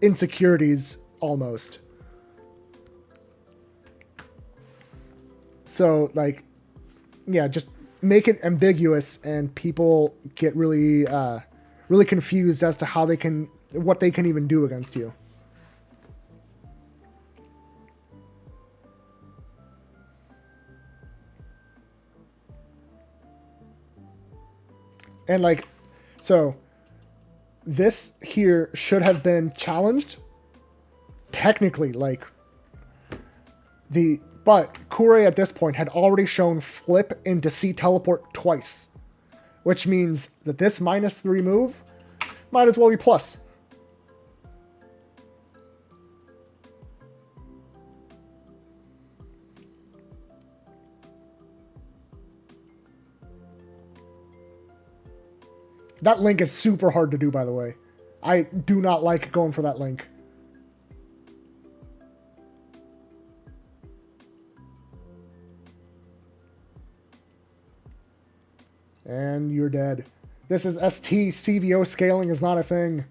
insecurities almost. So like, yeah, just make it ambiguous and people get really really confused as to how they can, what they can even do against you. And like, so this here should have been challenged technically, like but Kure at this point had already shown flip into C teleport twice, which means that this -3 move might as well be plus. That link is super hard to do, by the way. I do not like going for that link. And you're dead. This is ST. CVO scaling is not a thing.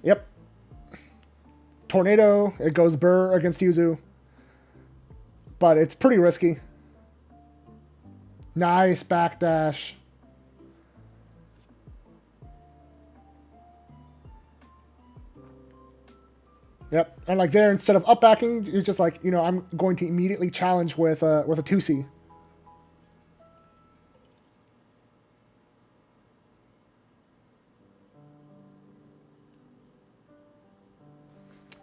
Yep. Tornado. It goes burr against Yuzu. But it's pretty risky. Nice backdash. Yep, and like there, instead of up backing, you're just like, you know, I'm going to immediately challenge with a 2C.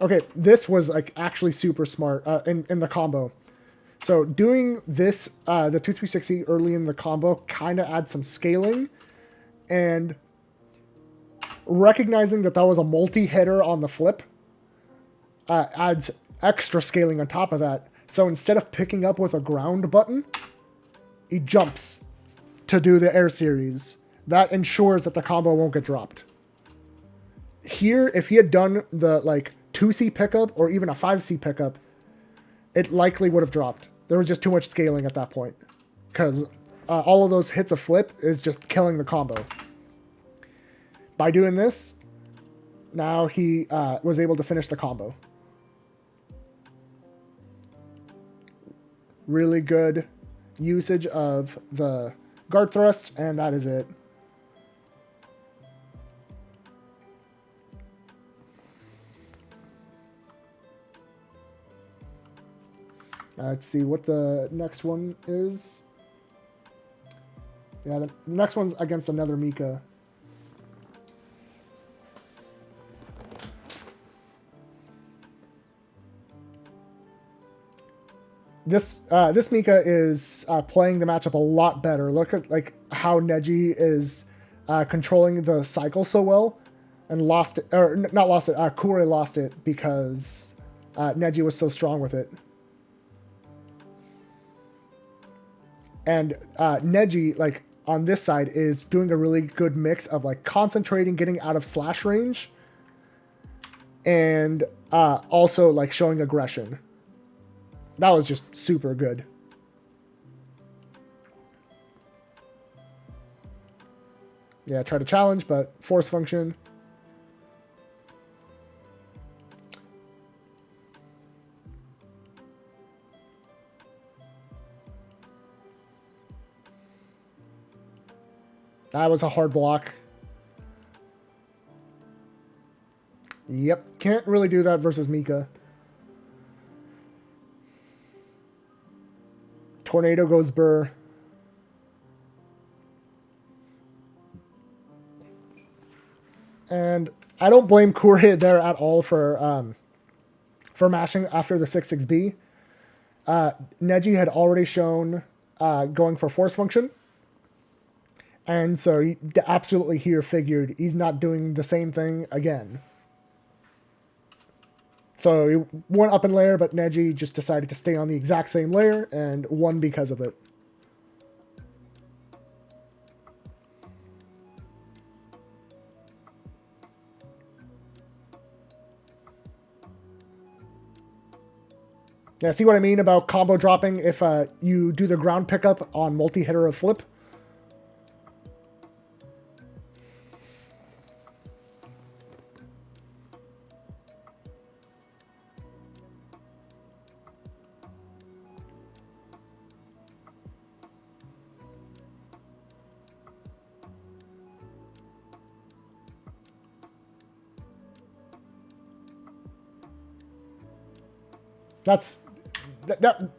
Okay, this was like actually super smart in the combo. So doing this, the 2360 early in the combo kind of adds some scaling, and recognizing that that was a multi-hitter on the flip adds extra scaling on top of that. So instead of picking up with a ground button, he jumps to do the air series. That ensures that the combo won't get dropped. Here, if he had done the like 2C pickup or even a 5C pickup, it likely would have dropped. There was just too much scaling at that point, because all of those hits of flip is just killing the combo. By doing this, now he was able to finish the combo. Really good usage of the guard thrust, and that is it. Let's see what the next one is. Yeah, the next one's against another Mika. This Mika is playing the matchup a lot better. Look at like how Neji is controlling the cycle so well, and lost it, or not lost it. Kure lost it because Neji was so strong with it. And Neji, like on this side, is doing a really good mix of like concentrating, getting out of slash range, and also like showing aggression. That was just super good. Yeah, try to challenge, but force function. That was a hard block. Yep, can't really do that versus Mika. Tornado goes Burr. And I don't blame Kure there at all for mashing after the 6-6B. Neji had already shown going for force function. And so he absolutely here figured he's not doing the same thing again. So he went up in layer, but Neji just decided to stay on the exact same layer and won because of it. Yeah, see what I mean about combo dropping if you do the ground pickup on multi-hitter of flip?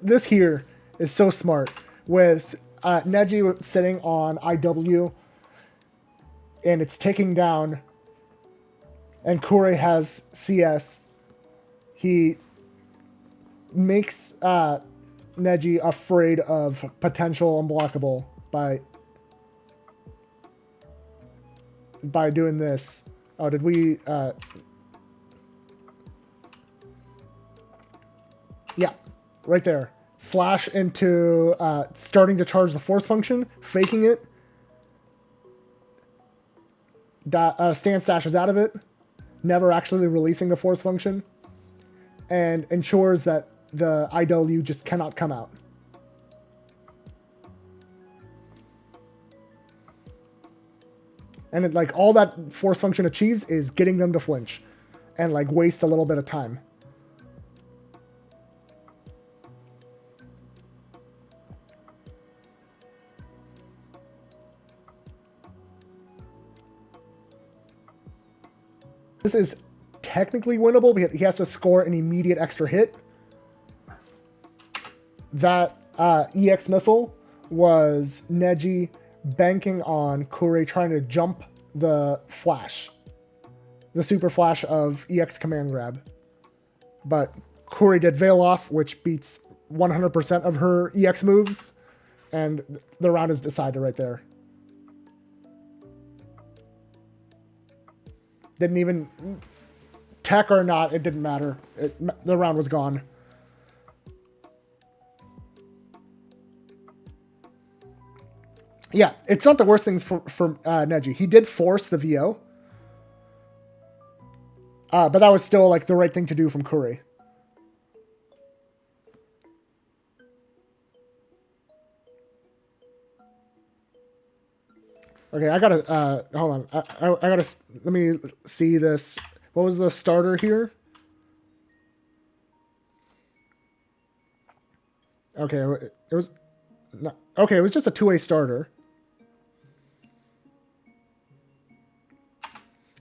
This here is so smart with Neji sitting on IW and it's ticking down, and Kure has CS. He makes Neji afraid of potential unblockable by doing this. Oh, did we? Yeah, right there. Slash into starting to charge the force function, faking it. Stand stashes out of it, never actually releasing the force function, and ensures that the IW just cannot come out. And like all that force function achieves is getting them to flinch and like waste a little bit of time. This is technically winnable because he has to score an immediate extra hit. That EX missile was Neji banking on Kure trying to jump the flash. The super flash of EX command grab. but Kuri did Veil Off, which beats 100% of her EX moves, and the round is decided right there. Didn't even... Tech or not, it didn't matter. The round was gone. Yeah, it's not the worst things for Neji. He did force the VO. But that was still like the right thing to do from Kuri. Okay, I gotta, hold on. I gotta, let me see this. What was the starter here? Okay, it was, not, okay, it was just a two-way starter.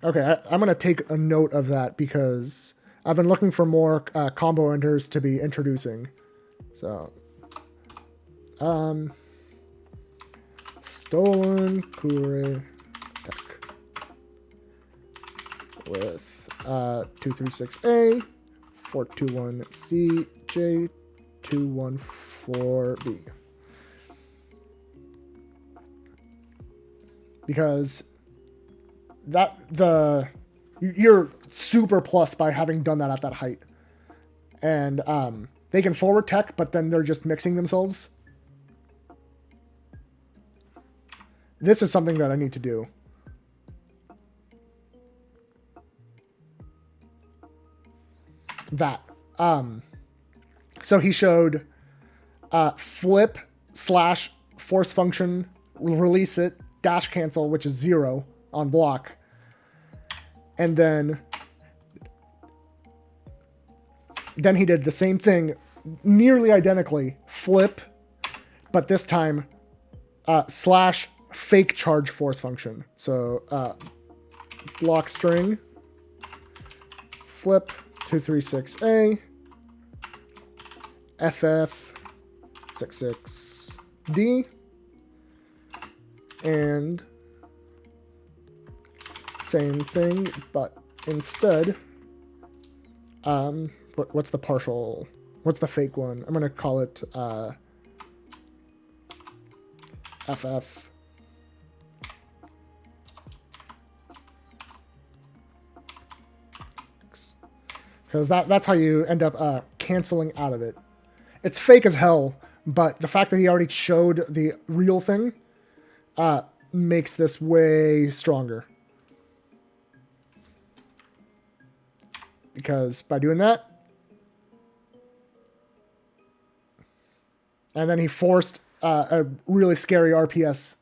Okay, I'm gonna take a note of that because I've been looking for more combo enters to be introducing. So, stolen Kuri tech with 236A, 421C, J214B. Because you're super plus by having done that at that height. And they can forward tech, but then they're just mixing themselves. This is something that I need to do. That. So he showed flip / force function, release it, dash cancel, which is 0 on block. And then he did the same thing, nearly identically, flip, but this time / fake charge force function. So block string, flip, 236A, FF, 66D, and same thing, but instead, what's the partial, what's the fake one? I'm going to call it FF. Because that's how you end up canceling out of it. It's fake as hell, but the fact that he already showed the real thing makes this way stronger. Because by doing that, and then he forced a really scary RPS.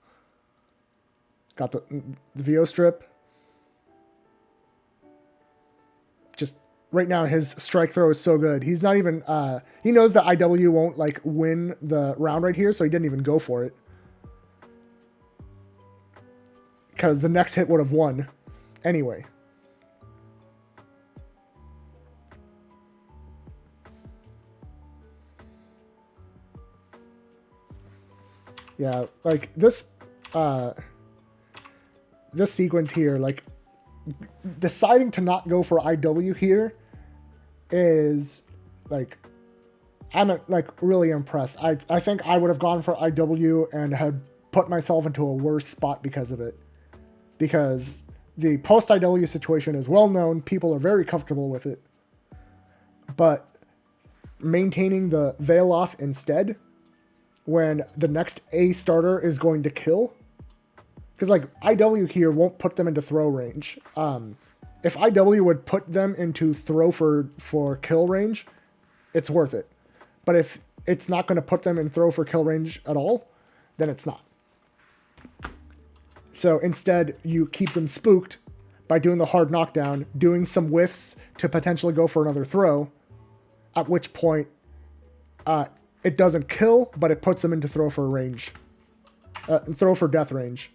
Got the VO strip. Just right now, his strike throw is so good. He's not even, he knows that IW won't like win the round right here, so he didn't even go for it. Because the next hit would have won anyway. Yeah, like this sequence here, like deciding to not go for IW here is like, I'm like really impressed. I think I would have gone for IW and had put myself into a worse spot because of it. Because the post IW situation is well known. People are very comfortable with it. But maintaining the veil off instead when the next A starter is going to kill. Because like IW here won't put them into throw range. If IW would put them into throw for kill range, it's worth it. But if it's not going to put them in throw for kill range at all, then it's not. So instead, you keep them spooked by doing the hard knockdown, doing some whiffs to potentially go for another throw, at which point it doesn't kill, but it puts them into throw for range. Throw for death range.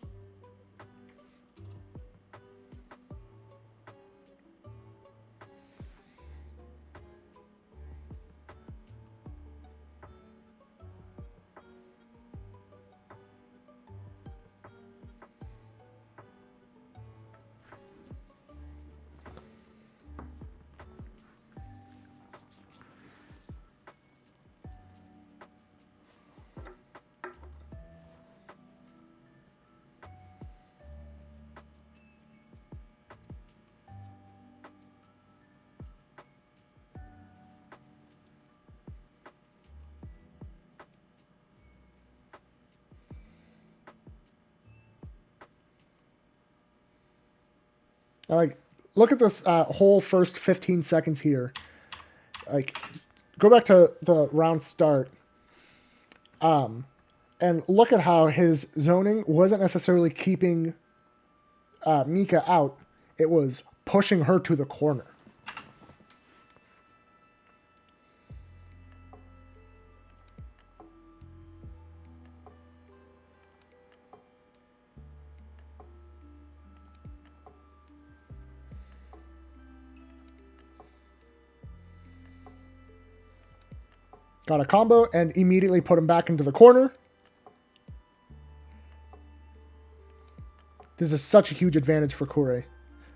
Like, look at this whole first 15 seconds here. Like, go back to the round start. And look at how his zoning wasn't necessarily keeping Mika out. It was pushing her to the corner. Got a combo and immediately put him back into the corner. This is such a huge advantage for Kure.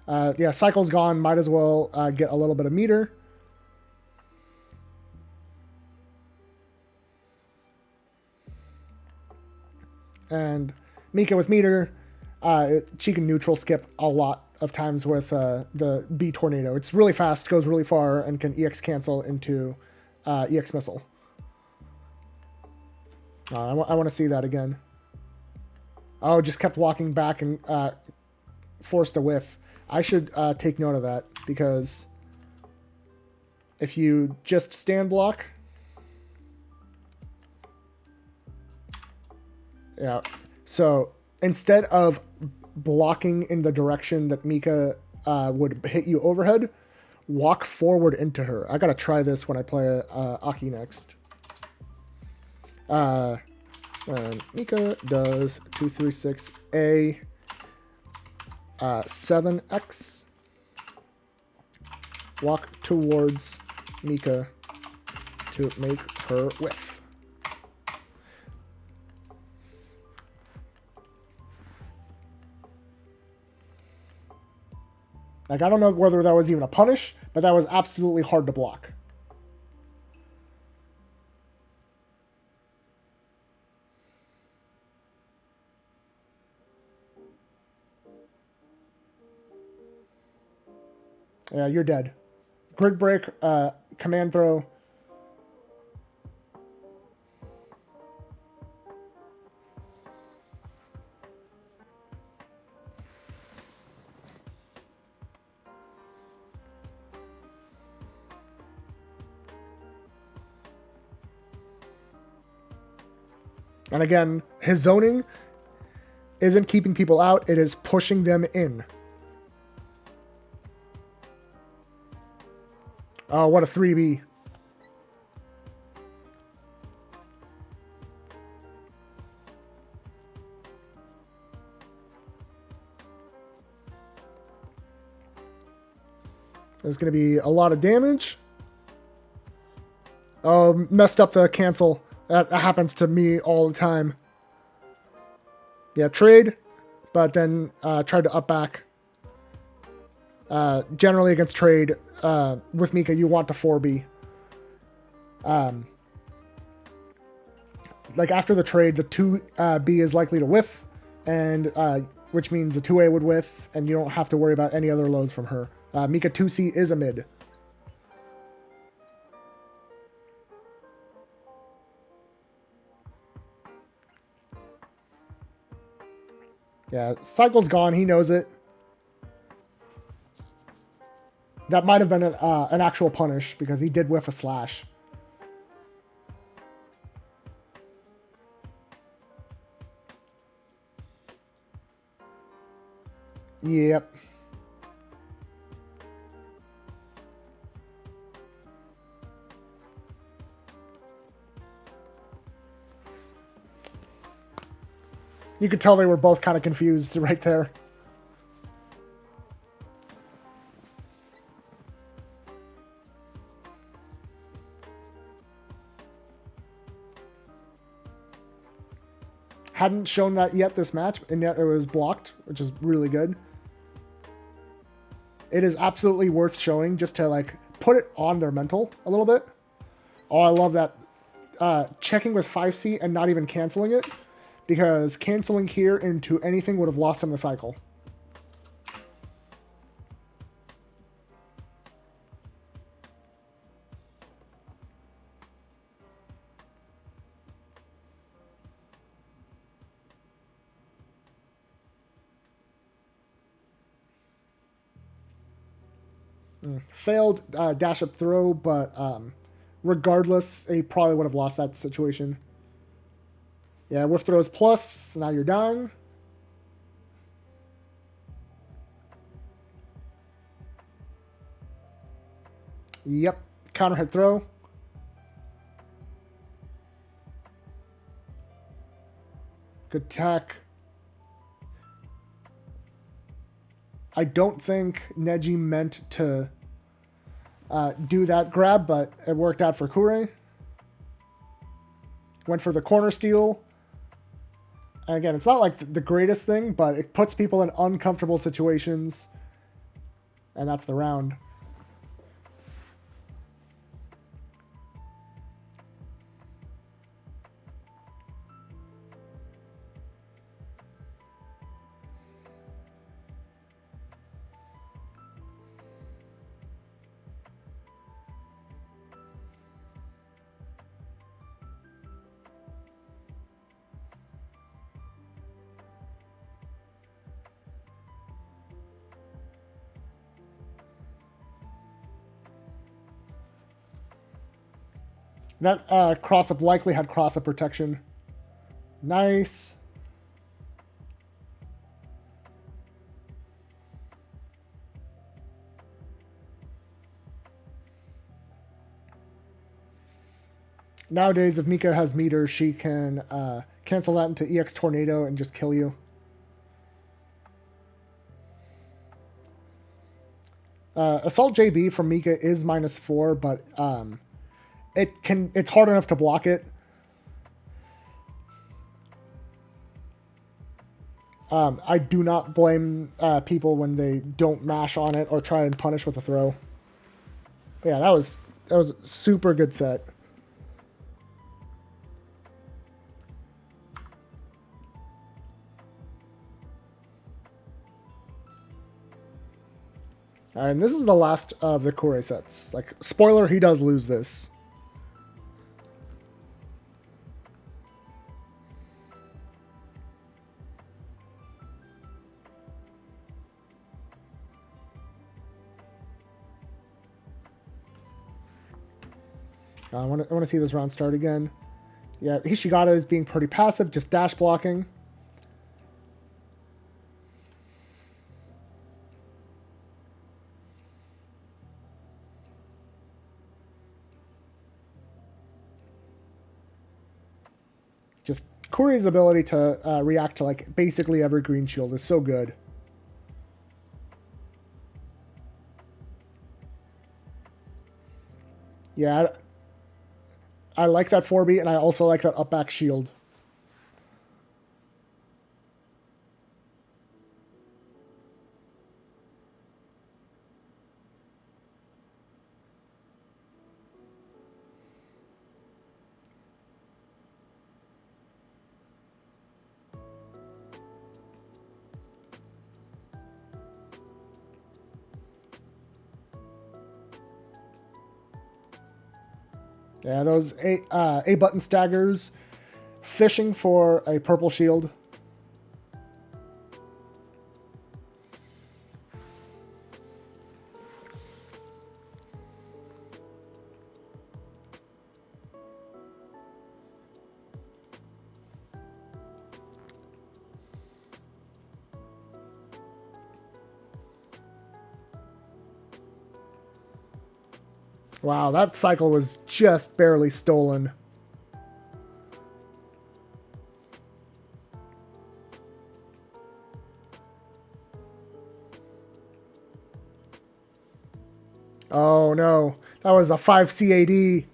Yeah, cycle's gone. Might as well get a little bit of meter. And Mika with meter, she can neutral skip a lot of times with the B Tornado. It's really fast, goes really far, and can EX cancel into EX Missile. I want to see that again. Oh, just kept walking back and forced a whiff. I should take note of that, because if you just stand block... Yeah, so instead of blocking in the direction that Mika would hit you overhead, walk forward into her. I gotta try this when I play Aki next. When Mika does 236A 7X, walk towards Mika to make her whiff. Like, I don't know whether that was even a punish, but that was absolutely hard to block. Yeah, you're dead. Grid break, command throw. And again, his zoning isn't keeping people out, it is pushing them in. Oh, what a 3B. There's going to be a lot of damage. Oh, messed up the cancel. That happens to me all the time. Yeah, trade, but then tried to up back. Generally against trade, with Mika, you want to 4B. Like after the trade, the 2B is likely to whiff, and which means the 2A would whiff, and you don't have to worry about any other loads from her. Mika 2C is a mid. Yeah, cycle's gone. He knows it. That might have been an actual punish, because he did whiff a slash. Yep. You could tell they were both kind of confused right there. Hadn't shown that yet this match, and yet it was blocked, which is really good. It is absolutely worth showing just to like put it on their mental a little bit. Oh, I love that. Checking with 5C and not even canceling it, because canceling here into anything would have lost him the cycle. Failed dash up throw, but regardless, he probably would have lost that situation. Yeah, whiff throws plus. Now you're dying. Yep. Counter hit throw. Good attack. I don't think Neji meant to do that grab, but it worked out for Kure. Went for the corner steal. And again, it's not like the greatest thing, but it puts people in uncomfortable situations. And that's the round. That cross-up likely had cross-up protection. Nice. Nowadays, if Mika has meter, she can cancel that into EX Tornado and just kill you. Assault JB from Mika is -4, but it's hard enough to block it. I do not blame people when they don't mash on it or try and punish with a throw. But yeah, that was a super good set. And this is the last of the Kure sets. Like, spoiler, he does lose this. I want to see this round start again. Yeah, Hishigata is being pretty passive, just dash blocking. Just Kuri's ability to react to like basically every green shield is so good. Yeah, I like that 4B, and I also like that up back shield. Yeah, those A button staggers, fishing for a purple shield. Wow, that cycle was just barely stolen. Oh no, that was a 5 CAD.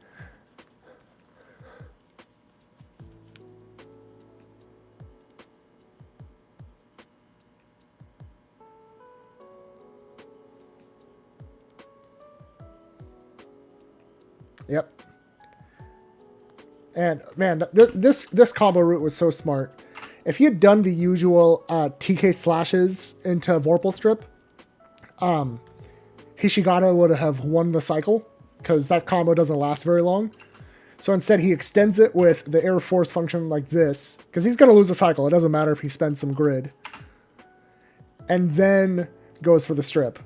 Yep. And man, this combo route was so smart. If he had done the usual TK slashes into Vorpal Strip, Hishigata would have won the cycle because that combo doesn't last very long. So instead, he extends it with the Air Force function like this because he's going to lose a cycle. It doesn't matter if he spends some grid. And then goes for the strip.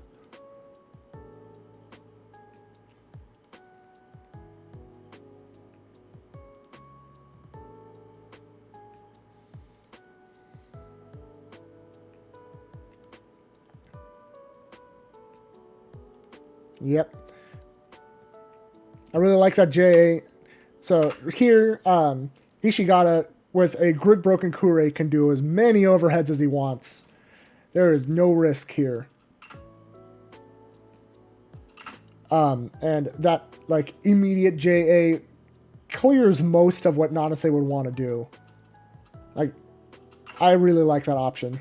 Yep. I really like that JA. So here, Ishigata with a grid broken Kure can do as many overheads as he wants. There is no risk here. And that like immediate JA clears most of what Nanase would want to do. Like, I really like that option.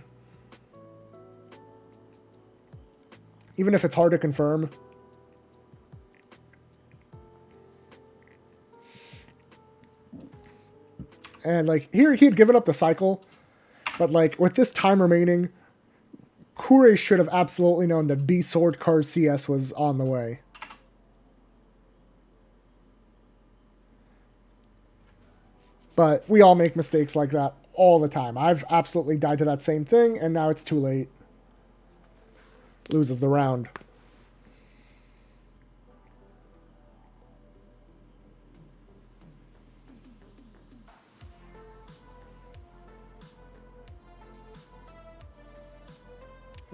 Even if it's hard to confirm. And like here he had given up the cycle, but like with this time remaining, Kure should have absolutely known that B Sword card CS was on the way. But we all make mistakes like that all the time. I've absolutely died to that same thing, and now it's too late. Loses the round.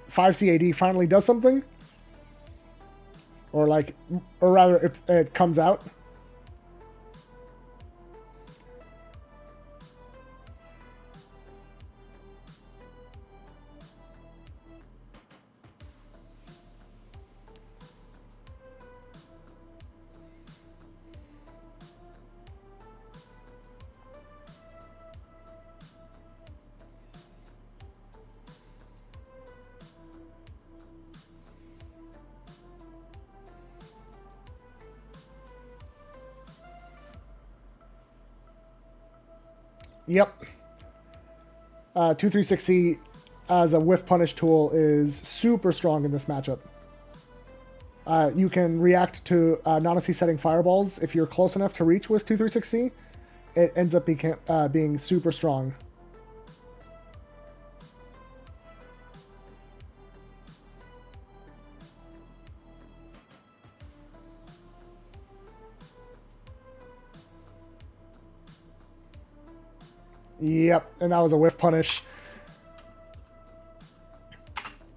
Five CAD finally does something, or rather, it comes out. Yep. 236C as a whiff punish tool is super strong in this matchup. You can react to Nanase setting fireballs if you're close enough to reach with 236C. It ends up being super strong. Yep, and that was a whiff punish.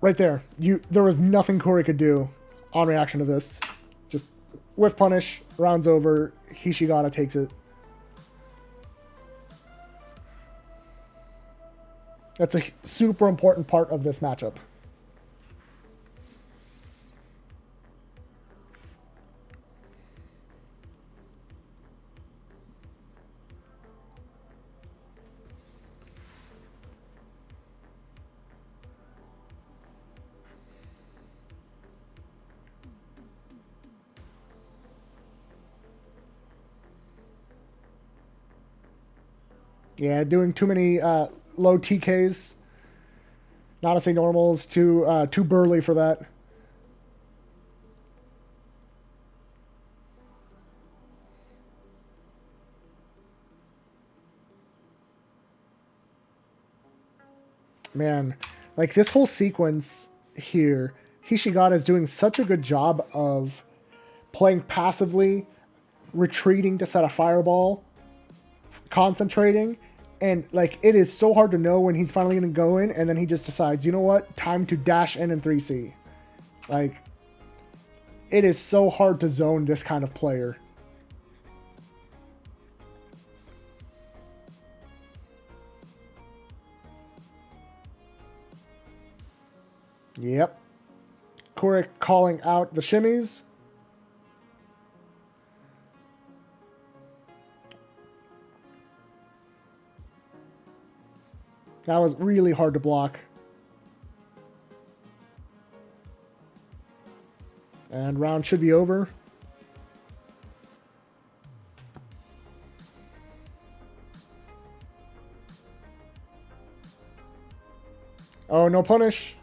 Right there. There was nothing Kure could do on reaction to this. Just whiff punish, rounds over, Hishigata takes it. That's a super important part of this matchup. Yeah, doing too many low TKs. Not to say normals, too burly for that. Man, like this whole sequence here, Hishigata is doing such a good job of playing passively, retreating to set a fireball, concentrating, and like it is so hard to know when he's finally going to go in, and then he just decides, you know what, time to dash in 3C. Like, it is so hard to zone this kind of player. Yep. Kure calling out the shimmies. That was really hard to block. And round should be over. Oh, no punish.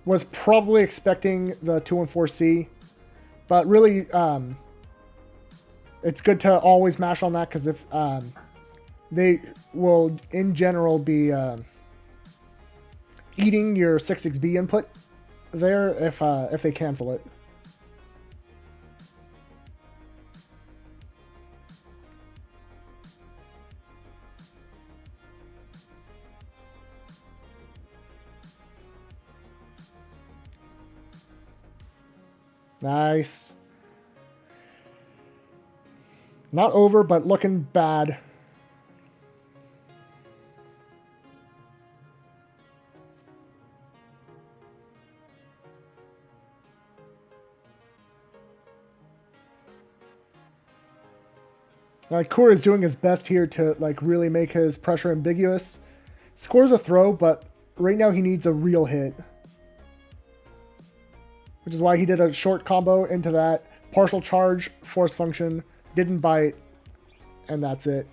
Was probably expecting the 214C, but really, it's good to always mash on that because if they will, in general, be eating your 66B input there if they cancel it. Nice. Not over, but looking bad. Kur is doing his best here to like really make his pressure ambiguous. Scores a throw, but right now he needs a real hit. Which is why he did a short combo into that. Partial charge, force function, didn't bite, and that's it.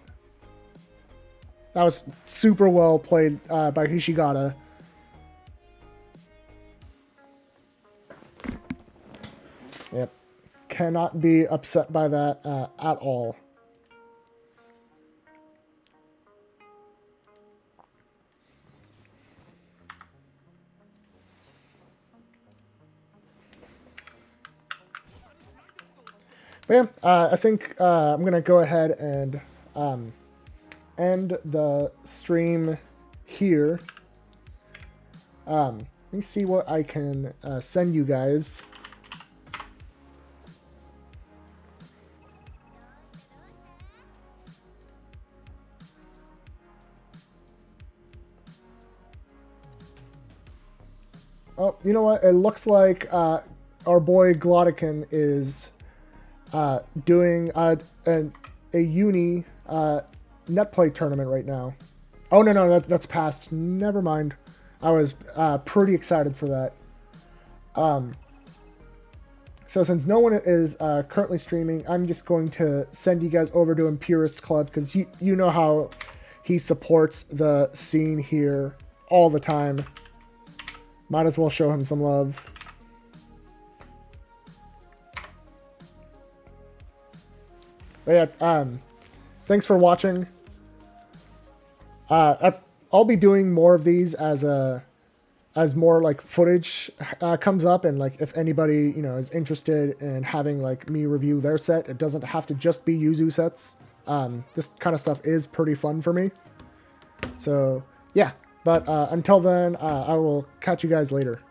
That was super well played by Hishigata. Yep. Cannot be upset by that at all. But yeah, I think I'm going to go ahead and end the stream here. Let me see what I can send you guys. Oh, you know what? It looks like our boy Glottican is doing a uni net play tournament right now. Oh, no, that's past. Never mind. I was pretty excited for that. So since no one is currently streaming, I'm just going to send you guys over to Impurist Club because you know how he supports the scene here all the time. Might as well show him some love. But yeah, thanks for watching. I'll be doing more of these as more like footage comes up, and like if anybody is interested in having like me review their set, it doesn't have to just be Yuzu sets. This kind of stuff is pretty fun for me. So yeah, but until then, I will catch you guys later.